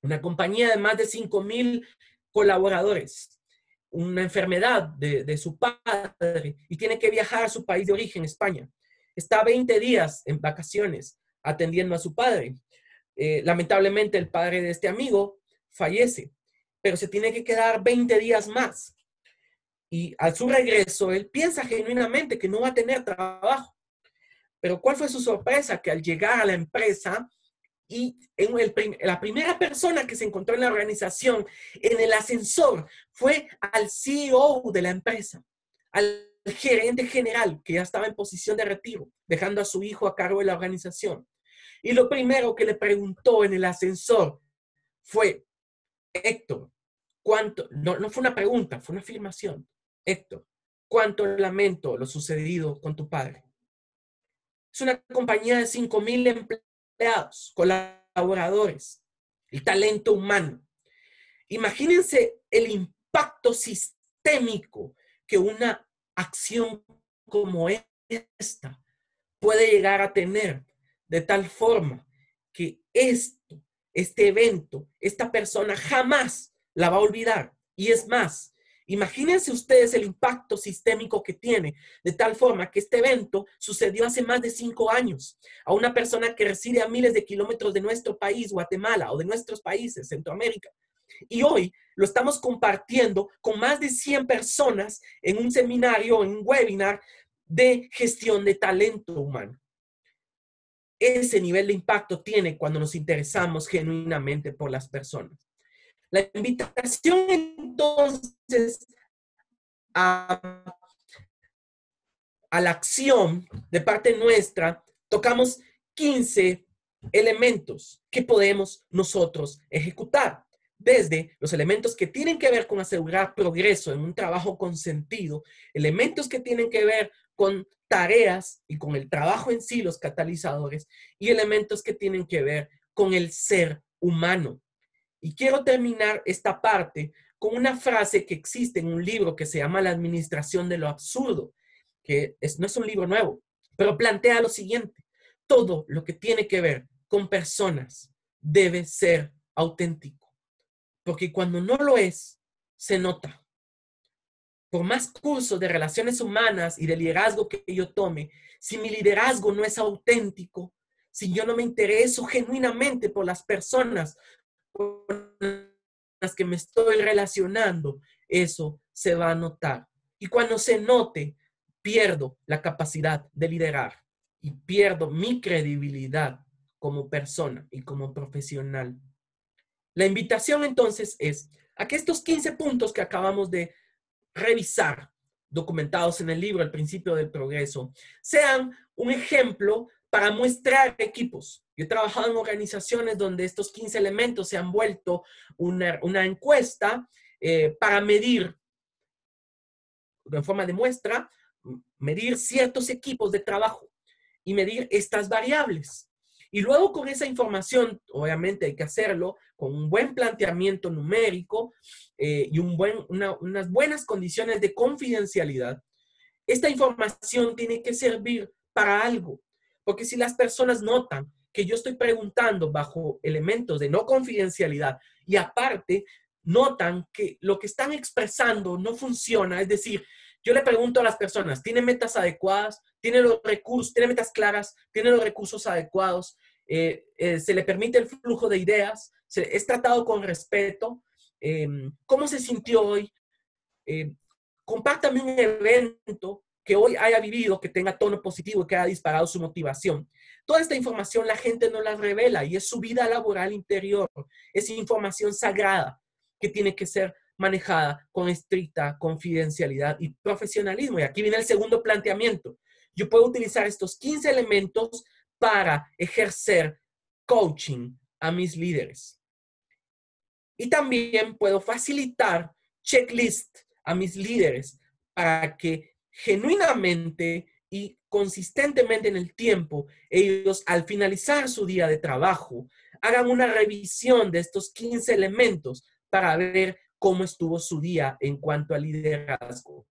Una compañía de más de 5,000 colaboradores, una enfermedad de su padre y tiene que viajar a su país de origen, España. Está 20 días en vacaciones atendiendo a su padre. Lamentablemente el padre de este amigo fallece, pero se tiene que quedar 20 días más. Y a su regreso, él piensa genuinamente que no va a tener trabajo. Pero ¿cuál fue su sorpresa? Que al llegar a la empresa y la primera persona que se encontró en la organización, en el ascensor, fue al CEO de la empresa, al gerente general, que ya estaba en posición de retiro, dejando a su hijo a cargo de la organización. Y lo primero que le preguntó en el ascensor fue, Héctor, ¿cuánto? No fue una pregunta, fue una afirmación. Héctor, ¿cuánto lamento lo sucedido con tu padre? Es una compañía de 5,000 empleados, colaboradores, el talento humano. Imagínense el impacto sistémico que una acción como esta puede llegar a tener, de tal forma que este evento, esta persona jamás la va a olvidar. Y es más, imagínense ustedes el impacto sistémico que tiene, de tal forma que este evento sucedió hace más de 5 años a una persona que reside a miles de kilómetros de nuestro país, Guatemala, o de nuestros países, Centroamérica. Y hoy lo estamos compartiendo con más de 100 personas en un seminario, en un webinar de gestión de talento humano. Ese nivel de impacto tiene cuando nos interesamos genuinamente por las personas. La invitación entonces a la acción de parte nuestra, tocamos 15 elementos que podemos nosotros ejecutar. Desde los elementos que tienen que ver con asegurar progreso en un trabajo con sentido, elementos que tienen que ver con tareas y con el trabajo en sí, los catalizadores, y elementos que tienen que ver con el ser humano. Y quiero terminar esta parte con una frase que existe en un libro que se llama La administración de lo absurdo, que no es un libro nuevo, pero plantea lo siguiente: todo lo que tiene que ver con personas debe ser auténtico, porque cuando no lo es, se nota. Por más cursos de relaciones humanas y de liderazgo que yo tome, si mi liderazgo no es auténtico, si yo no me intereso genuinamente por las personas con las que me estoy relacionando, eso se va a notar. Y cuando se note, pierdo la capacidad de liderar y pierdo mi credibilidad como persona y como profesional. La invitación entonces es a que estos 15 puntos que acabamos de revisar, documentados en el libro El Principio del Progreso, sean un ejemplo para muestrar equipos. Yo he trabajado en organizaciones donde estos 15 elementos se han vuelto una encuesta para medir, en forma de muestra, medir ciertos equipos de trabajo y medir estas variables. Y luego con esa información, obviamente hay que hacerlo con un buen planteamiento numérico y unas buenas condiciones de confidencialidad. Esta información tiene que servir para algo, porque si las personas notan que yo estoy preguntando bajo elementos de no confidencialidad y aparte notan que lo que están expresando no funciona, es decir, yo le pregunto a las personas, ¿tiene metas adecuadas? ¿Tiene los recursos? ¿Tiene metas claras? ¿Tiene los recursos adecuados? ¿Se le permite el flujo de ideas? ¿Es tratado con respeto? ¿Cómo se sintió hoy? Compártame un evento que hoy haya vivido, que tenga tono positivo y que haya disparado su motivación. Toda esta información la gente no la revela y es su vida laboral interior. Es información sagrada que tiene que ser manejada con estricta confidencialidad y profesionalismo. Y aquí viene el segundo planteamiento. Yo puedo utilizar estos 15 elementos para ejercer coaching a mis líderes. Y también puedo facilitar checklist a mis líderes para que genuinamente y consistentemente en el tiempo, ellos al finalizar su día de trabajo, hagan una revisión de estos 15 elementos para ver cómo estuvo su día en cuanto al liderazgo.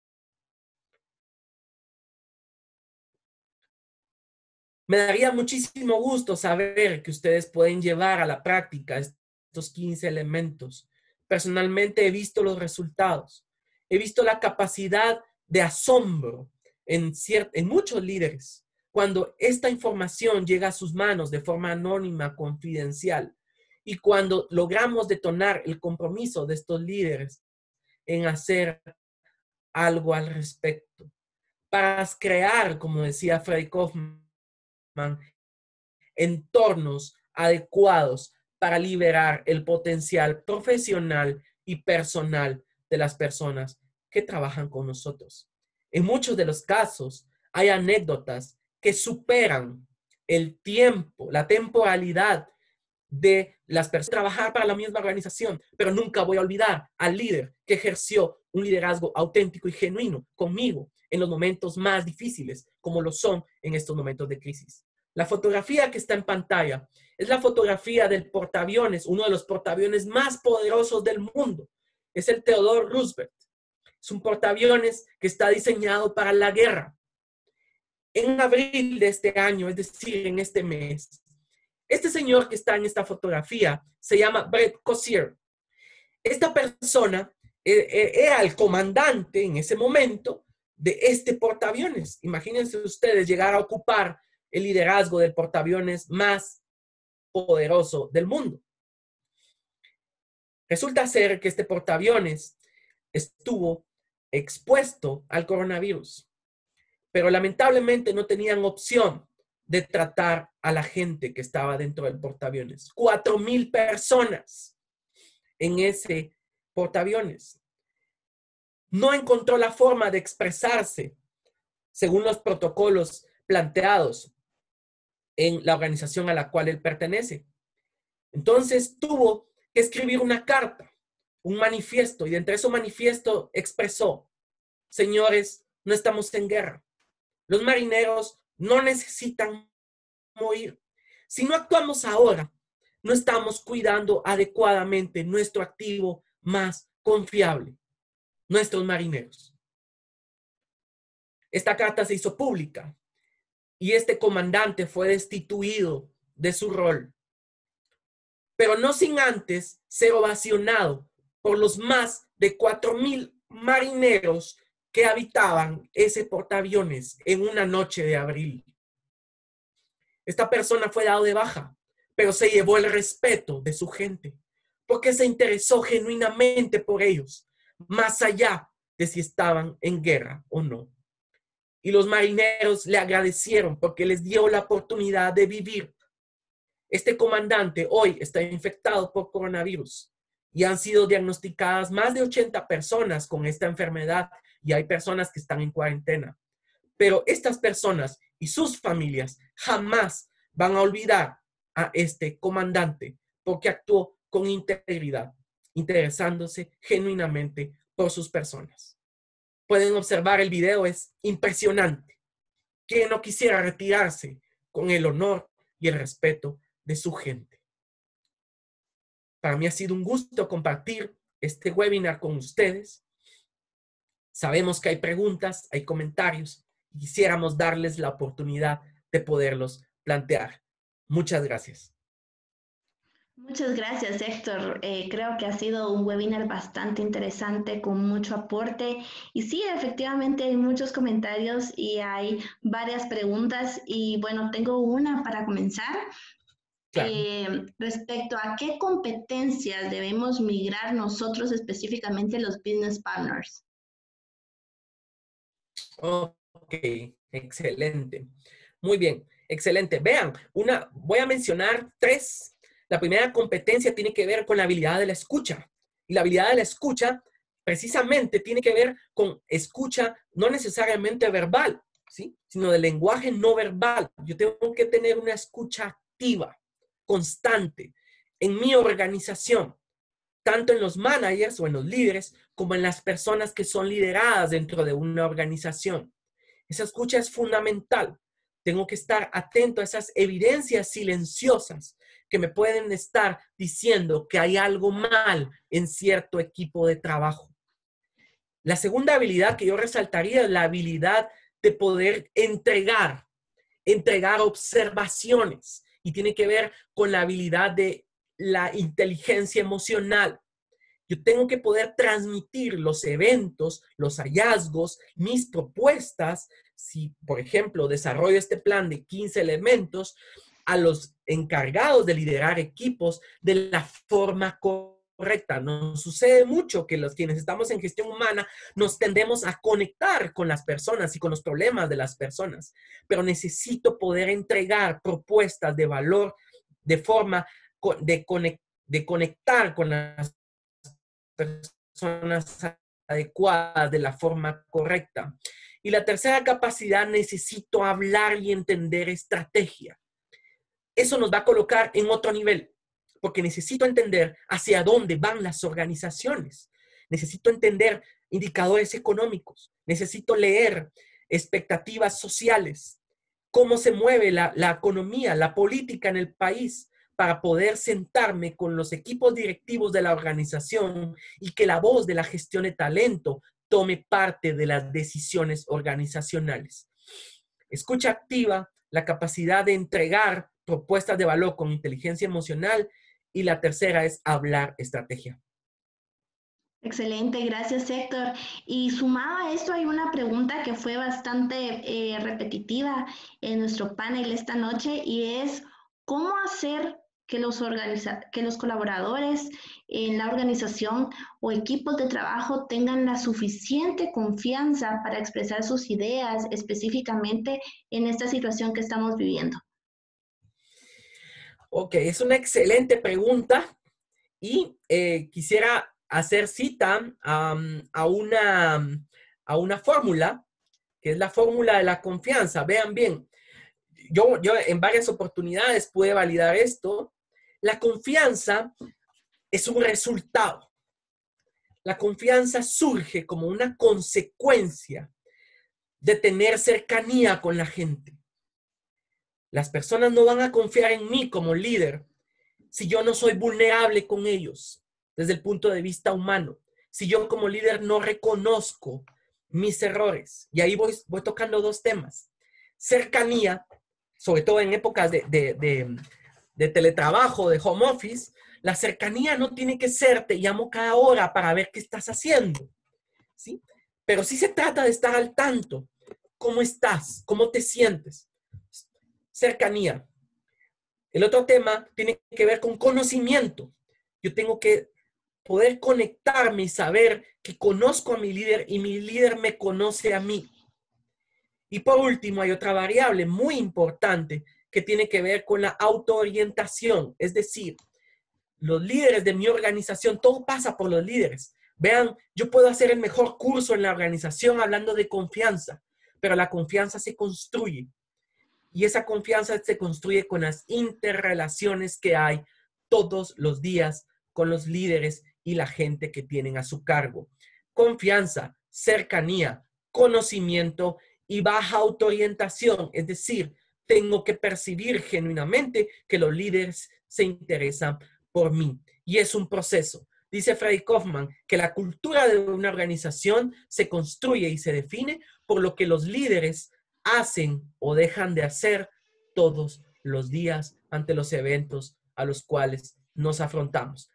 Me daría muchísimo gusto saber que ustedes pueden llevar a la práctica estos 15 elementos. Personalmente he visto los resultados. He visto la capacidad de asombro en muchos líderes cuando esta información llega a sus manos de forma anónima, confidencial, y cuando logramos detonar el compromiso de estos líderes en hacer algo al respecto. Para crear, como decía Freddy Kaufman, entornos adecuados para liberar el potencial profesional y personal de las personas que trabajan con nosotros. En muchos de los casos hay anécdotas que superan el tiempo, la temporalidad de las personas trabajar para la misma organización, pero nunca voy a olvidar al líder que ejerció un liderazgo auténtico y genuino conmigo en los momentos más difíciles, como lo son en estos momentos de crisis. La fotografía que está en pantalla es la fotografía del portaaviones, uno de los portaaviones más poderosos del mundo. Es el Theodore Roosevelt. Es un portaaviones que está diseñado para la guerra. En abril de este año, es decir, en este mes, este señor que está en esta fotografía se llama Brett Cossier. Esta persona era el comandante en ese momento de este portaaviones. Imagínense ustedes llegar a ocupar el liderazgo del portaaviones más poderoso del mundo. Resulta ser que este portaaviones estuvo expuesto al coronavirus, pero lamentablemente no tenían opción de tratar a la gente que estaba dentro del portaaviones. 4,000 personas en ese portaaviones. No encontró la forma de expresarse según los protocolos planteados en la organización a la cual él pertenece. Entonces tuvo que escribir una carta, un manifiesto, y de entre ese manifiesto expresó: señores, no estamos en guerra. Los marineros no necesitan morir. Si no actuamos ahora, no estamos cuidando adecuadamente nuestro activo más confiable, nuestros marineros. Esta carta se hizo pública y este comandante fue destituido de su rol, pero no sin antes ser ovacionado por los más de 4,000 marineros que habitaban ese portaaviones en una noche de abril. Esta persona fue dado de baja, pero se llevó el respeto de su gente, porque se interesó genuinamente por ellos, más allá de si estaban en guerra o no. Y los marineros le agradecieron porque les dio la oportunidad de vivir. Este comandante hoy está infectado por coronavirus y han sido diagnosticadas más de 80 personas con esta enfermedad y hay personas que están en cuarentena. Pero estas personas y sus familias jamás van a olvidar a este comandante porque actuó con integridad, interesándose genuinamente por sus personas. Pueden observar el video, es impresionante. ¿Quién no quisiera retirarse con el honor y el respeto de su gente? Para mí ha sido un gusto compartir este webinar con ustedes. Sabemos que hay preguntas, hay comentarios. Quisiéramos darles la oportunidad de poderlos plantear. Muchas gracias. Muchas gracias, Héctor. Creo que ha sido un webinar bastante interesante con mucho aporte. Y sí, efectivamente hay muchos comentarios y hay varias preguntas. Y bueno, tengo una para comenzar. Claro. Respecto a qué competencias debemos migrar nosotros, específicamente los business partners. Ok, excelente. Muy bien, excelente. Vean, voy a mencionar 3. La primera competencia tiene que ver con la habilidad de la escucha. Y la habilidad de la escucha precisamente tiene que ver con escucha no necesariamente verbal, ¿sí? Sino de lenguaje no verbal. Yo tengo que tener una escucha activa, constante, en mi organización, tanto en los managers o en los líderes, como en las personas que son lideradas dentro de una organización. Esa escucha es fundamental. Tengo que estar atento a esas evidencias silenciosas que me pueden estar diciendo que hay algo mal en cierto equipo de trabajo. La segunda habilidad que yo resaltaría es la habilidad de poder entregar observaciones y tiene que ver con la habilidad de la inteligencia emocional. Yo tengo que poder transmitir los eventos, los hallazgos, mis propuestas. Si, por ejemplo, desarrollo este plan de 15 elementos a los encargados de liderar equipos de la forma correcta. Nos sucede mucho que quienes estamos en gestión humana nos tendemos a conectar con las personas y con los problemas de las personas, pero necesito poder entregar propuestas de valor de forma de conectar con las personas adecuadas de la forma correcta. Y la tercera capacidad, necesito hablar y entender estrategia. Eso nos va a colocar en otro nivel, porque necesito entender hacia dónde van las organizaciones. Necesito entender indicadores económicos, necesito leer expectativas sociales, cómo se mueve la economía, la política en el país, para poder sentarme con los equipos directivos de la organización y que la voz de la gestión de talento tome parte de las decisiones organizacionales. Escucha activa, la capacidad de entregar propuestas de valor con inteligencia emocional, y la tercera es hablar estrategia. Excelente, gracias Héctor. Y sumado a esto hay una pregunta que fue bastante repetitiva en nuestro panel esta noche y es ¿cómo hacer que que los colaboradores en la organización o equipos de trabajo tengan la suficiente confianza para expresar sus ideas específicamente en esta situación que estamos viviendo? Ok, es una excelente pregunta y quisiera hacer cita a una fórmula, que es la fórmula de la confianza. Vean bien, yo en varias oportunidades pude validar esto. La confianza es un resultado. La confianza surge como una consecuencia de tener cercanía con la gente. Las personas no van a confiar en mí como líder si yo no soy vulnerable con ellos desde el punto de vista humano, si yo como líder no reconozco mis errores. Y ahí voy tocando dos temas. Cercanía, sobre todo en épocas de teletrabajo, de home office, la cercanía no tiene que ser, te llamo cada hora para ver qué estás haciendo, ¿sí? Pero sí se trata de estar al tanto. ¿Cómo estás? ¿Cómo te sientes? Cercanía. El otro tema tiene que ver con conocimiento. Yo tengo que poder conectarme y saber que conozco a mi líder y mi líder me conoce a mí. Y por último, hay otra variable muy importante que tiene que ver con la autoorientación. Es decir, los líderes de mi organización, todo pasa por los líderes. Vean, yo puedo hacer el mejor curso en la organización hablando de confianza, pero la confianza se construye. Y esa confianza se construye con las interrelaciones que hay todos los días con los líderes y la gente que tienen a su cargo. Confianza, cercanía, conocimiento y baja autoorientación. Es decir, tengo que percibir genuinamente que los líderes se interesan por mí. Y es un proceso. Dice Freddy Kaufman que la cultura de una organización se construye y se define por lo que los líderes hacen o dejan de hacer todos los días ante los eventos a los cuales nos afrontamos.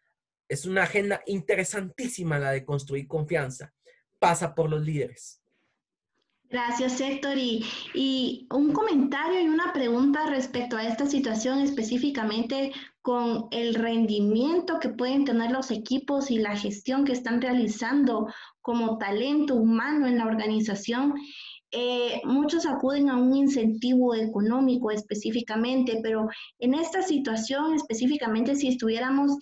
Es una agenda interesantísima la de construir confianza. Pasa por los líderes. Gracias, Héctor. Y un comentario y una pregunta respecto a esta situación específicamente con el rendimiento que pueden tener los equipos y la gestión que están realizando como talento humano en la organización. Muchos acuden a un incentivo económico específicamente, pero en esta situación específicamente si estuviéramos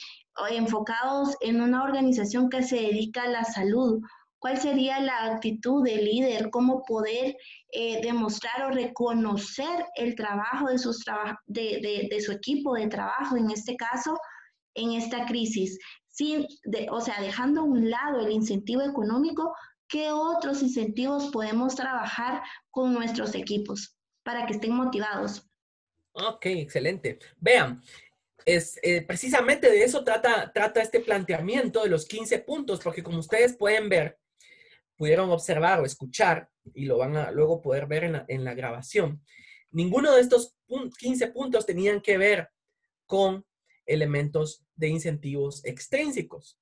enfocados en una organización que se dedica a la salud, ¿cuál sería la actitud del líder? ¿Cómo poder demostrar o reconocer el trabajo de, de su equipo de trabajo, en este caso, en esta crisis? O sea, dejando a un lado el incentivo económico, ¿qué otros incentivos podemos trabajar con nuestros equipos para que estén motivados? Ok, excelente. Vean, precisamente de eso trata este planteamiento de los 15 puntos, porque como ustedes pueden ver, pudieron observar o escuchar, y lo van a luego poder ver en la grabación, ninguno de estos 15 puntos tenían que ver con elementos de incentivos extrínsecos.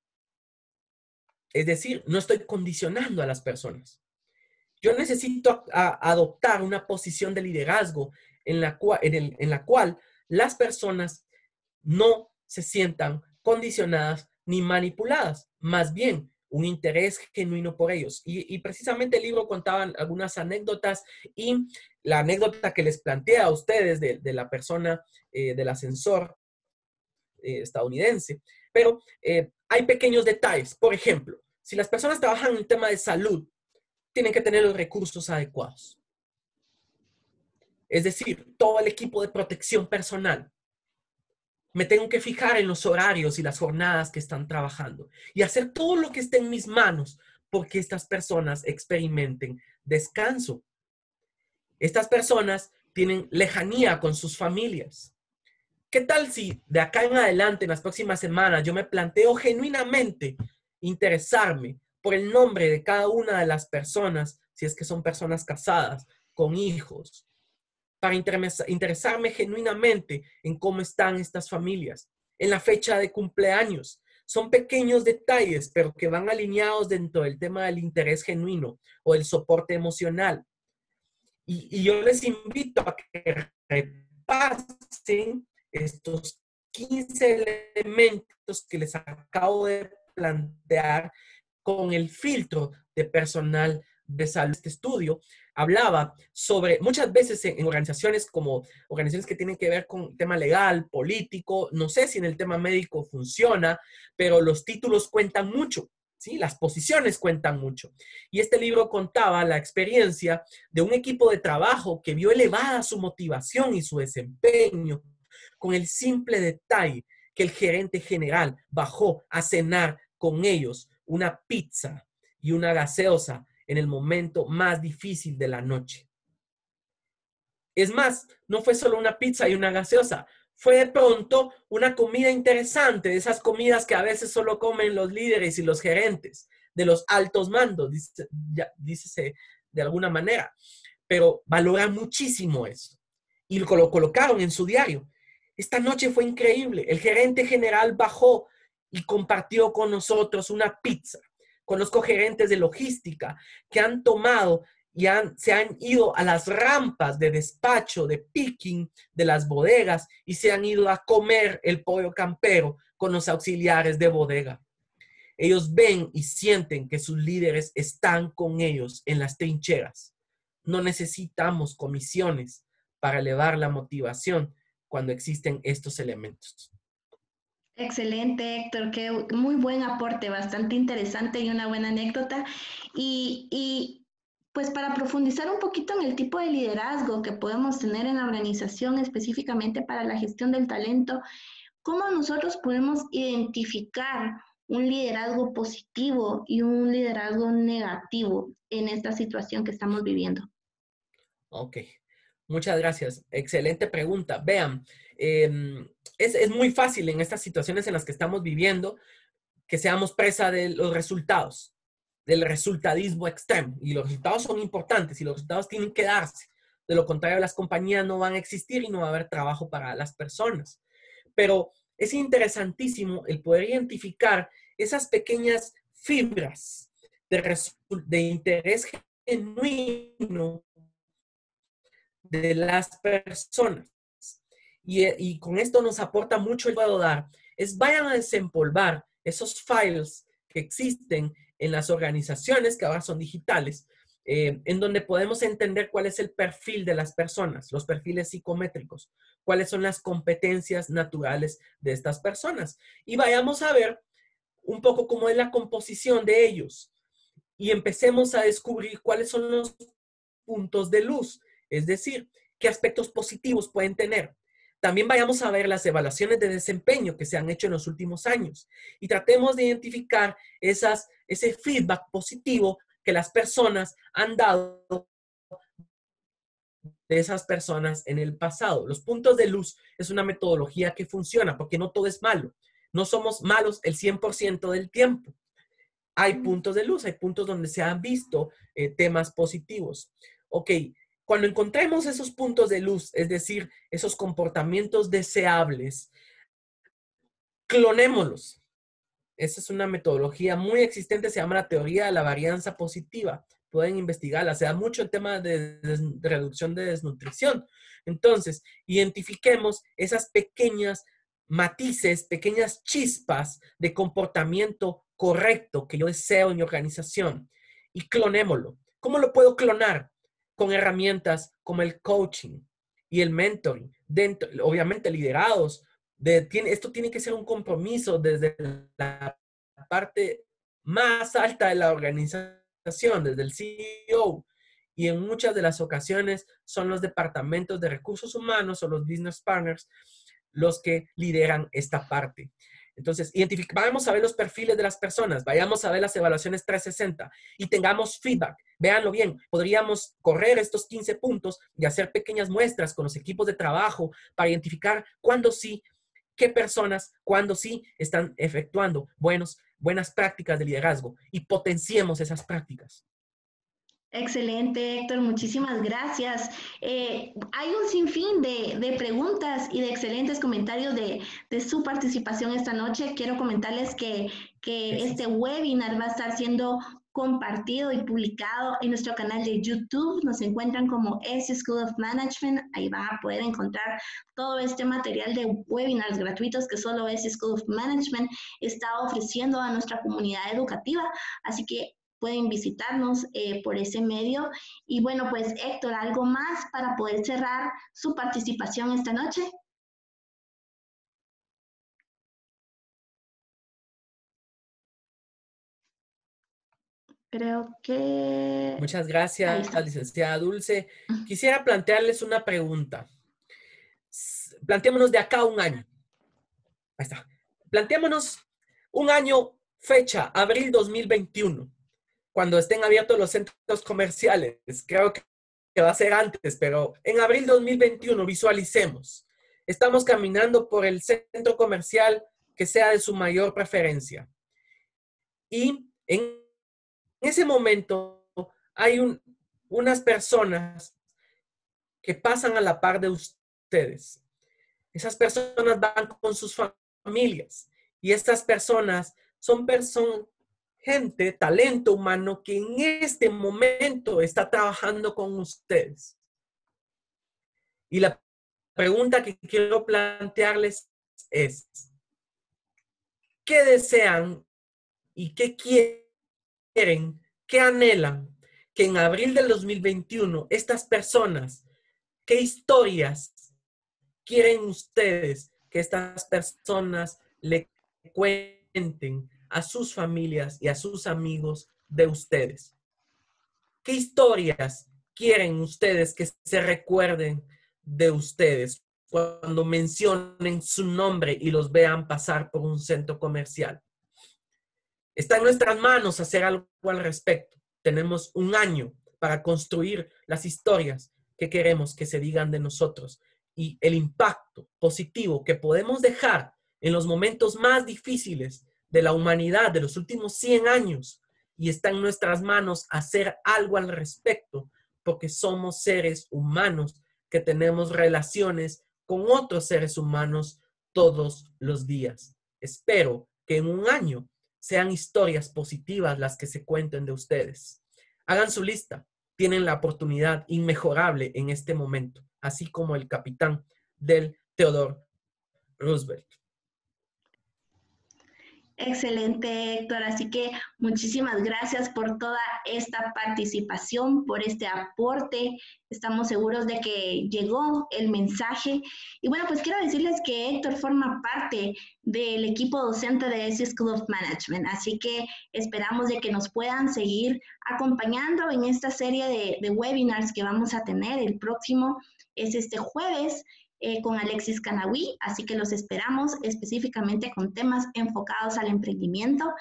Es decir, no estoy condicionando a las personas. Yo necesito adoptar una posición de liderazgo en la cual las personas no se sientan condicionadas ni manipuladas, más bien un interés genuino por ellos. Y precisamente el libro contaba algunas anécdotas y la anécdota que les plantea a ustedes de la persona del ascensor estadounidense. Pero hay pequeños detalles. Por ejemplo, si las personas trabajan en el tema de salud, tienen que tener los recursos adecuados. Es decir, todo el equipo de protección personal. Me tengo que fijar en los horarios y las jornadas que están trabajando y hacer todo lo que esté en mis manos porque estas personas experimenten descanso. Estas personas tienen lejanía con sus familias. ¿Qué tal si de acá en adelante, en las próximas semanas, yo me planteo genuinamente interesarme por el nombre de cada una de las personas, si es que son personas casadas, con hijos, para interesarme genuinamente en cómo están estas familias, en la fecha de cumpleaños? Son pequeños detalles, pero que van alineados dentro del tema del interés genuino o el soporte emocional. Y yo les invito a que repasen estos 15 elementos que les acabo de plantear con el filtro de personal de salud. Este estudio hablaba sobre, muchas veces en organizaciones como organizaciones que tienen que ver con tema legal, político, no sé si en el tema médico funciona, pero los títulos cuentan mucho. ¿Sí? Las posiciones cuentan mucho. Y este libro contaba la experiencia de un equipo de trabajo que vio elevada su motivación y su desempeño con el simple detalle que el gerente general bajó a cenar con ellos una pizza y una gaseosa en el momento más difícil de la noche. Es más, no fue solo una pizza y una gaseosa, fue de pronto una comida interesante, de esas comidas que a veces solo comen los líderes y los gerentes, de los altos mandos, dícese de alguna manera, pero valoran muchísimo eso. Y lo colocaron en su diario. Esta noche fue increíble. El gerente general bajó y compartió con nosotros una pizza. Conozco gerentes de logística que han tomado y se han ido a las rampas de despacho, de picking de las bodegas y se han ido a comer el pollo campero con los auxiliares de bodega. Ellos ven y sienten que sus líderes están con ellos en las trincheras. No necesitamos comisiones para elevar la motivación cuando existen estos elementos. Excelente, Héctor, qué muy buen aporte, bastante interesante y una buena anécdota. Pues para profundizar un poquito en el tipo de liderazgo que podemos tener en la organización, específicamente para la gestión del talento, ¿cómo nosotros podemos identificar un liderazgo positivo y un liderazgo negativo en esta situación que estamos viviendo? Ok, muchas gracias. Excelente pregunta. Vean, es muy fácil en estas situaciones en las que estamos viviendo que seamos presa de los resultados, del resultadismo extremo. Y los resultados son importantes y los resultados tienen que darse. De lo contrario, las compañías no van a existir y no va a haber trabajo para las personas. Pero es interesantísimo el poder identificar esas pequeñas fibras de interés genuino de las personas. Y con esto nos aporta mucho el puedo dar. Es vayan a desempolvar esos files que existen en las organizaciones, que ahora son digitales, en donde podemos entender cuál es el perfil de las personas, los perfiles psicométricos, cuáles son las competencias naturales de estas personas. Y vayamos a ver un poco cómo es la composición de ellos. Y empecemos a descubrir cuáles son los puntos de luz, es decir, qué aspectos positivos pueden tener. También vayamos a ver las evaluaciones de desempeño que se han hecho en los últimos años y tratemos de identificar ese feedback positivo que las personas han dado de esas personas en el pasado. Los puntos de luz es una metodología que funciona porque no todo es malo. No somos malos el 100% del tiempo. Hay puntos de luz, hay puntos donde se han visto temas positivos. Ok, cuando encontremos esos puntos de luz, es decir, esos comportamientos deseables, clonémoslos. Esa es una metodología muy existente, se llama la teoría de la varianza positiva. Pueden investigarla, se da mucho el tema de reducción de desnutrición. Entonces, identifiquemos esas pequeñas matices, pequeñas chispas de comportamiento correcto que yo deseo en mi organización y clonémoslo. ¿Cómo lo puedo clonar? Con herramientas como el coaching y el mentoring, obviamente liderados. Esto tiene que ser un compromiso desde la parte más alta de la organización, desde el CEO. Y en muchas de las ocasiones son los departamentos de recursos humanos o los business partners los que lideran esta parte. Entonces, vamos a ver los perfiles de las personas, vayamos a ver las evaluaciones 360 y tengamos feedback. Véanlo bien, podríamos correr estos 15 puntos y hacer pequeñas muestras con los equipos de trabajo para identificar cuándo sí, qué personas, cuándo sí están efectuando buenas prácticas de liderazgo y potenciemos esas prácticas. Excelente, Héctor, muchísimas gracias. Hay un sinfín de preguntas y de excelentes comentarios de su participación esta noche. Quiero comentarles que este webinar va a estar siendo compartido y publicado en nuestro canal de YouTube. Nos encuentran como ESI School of Management. Ahí van a poder encontrar todo este material de webinars gratuitos que solo ESI School of Management está ofreciendo a nuestra comunidad educativa. Así que pueden visitarnos por ese medio. Y bueno, pues Héctor, ¿algo más para poder cerrar su participación esta noche? Creo que... Muchas gracias, licenciada Dulce. Quisiera plantearles una pregunta. Planteémonos de acá a un año. Ahí está. Planteémonos un año, fecha, abril 2021. Cuando estén abiertos los centros comerciales. Creo que va a ser antes, pero en abril 2021 visualicemos. Estamos caminando por el centro comercial que sea de su mayor preferencia. Y en ese momento hay unas personas que pasan a la par de ustedes. Esas personas van con sus familias y estas personas son gente, talento humano que en este momento está trabajando con ustedes. Y la pregunta que quiero plantearles es, ¿qué desean y qué quieren, qué anhelan que en abril del 2021 estas personas, qué historias quieren ustedes que estas personas le cuenten a sus familias y a sus amigos de ustedes? ¿Qué historias quieren ustedes que se recuerden de ustedes cuando mencionen su nombre y los vean pasar por un centro comercial? Está en nuestras manos hacer algo al respecto. Tenemos un año para construir las historias que queremos que se digan de nosotros y el impacto positivo que podemos dejar en los momentos más difíciles de la humanidad de los últimos 100 años. Y está en nuestras manos hacer algo al respecto, porque somos seres humanos que tenemos relaciones con otros seres humanos todos los días. Espero que en un año sean historias positivas las que se cuenten de ustedes. Hagan su lista. Tienen la oportunidad inmejorable en este momento, así como el capitán del Theodore Roosevelt. Excelente, Héctor. Así que muchísimas gracias por toda esta participación, por este aporte. Estamos seguros de que llegó el mensaje. Y bueno, pues quiero decirles que Héctor forma parte del equipo docente de ESI School of Management. Así que esperamos de que nos puedan seguir acompañando en esta serie de webinars que vamos a tener. El próximo es este jueves. Con Alexis Canaví, así que los esperamos específicamente con temas enfocados al emprendimiento.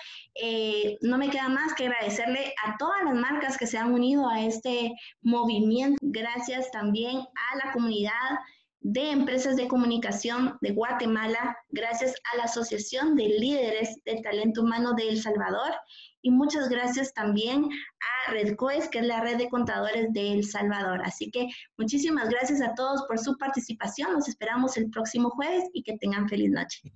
No me queda más que agradecerle a todas las marcas que se han unido a este movimiento. Gracias también a la comunidad de Empresas de Comunicación de Guatemala, gracias a la Asociación de Líderes del Talento Humano de El Salvador y muchas gracias también a RedCoes, que es la red de contadores de El Salvador. Así que muchísimas gracias a todos por su participación. Los esperamos el próximo jueves y que tengan feliz noche.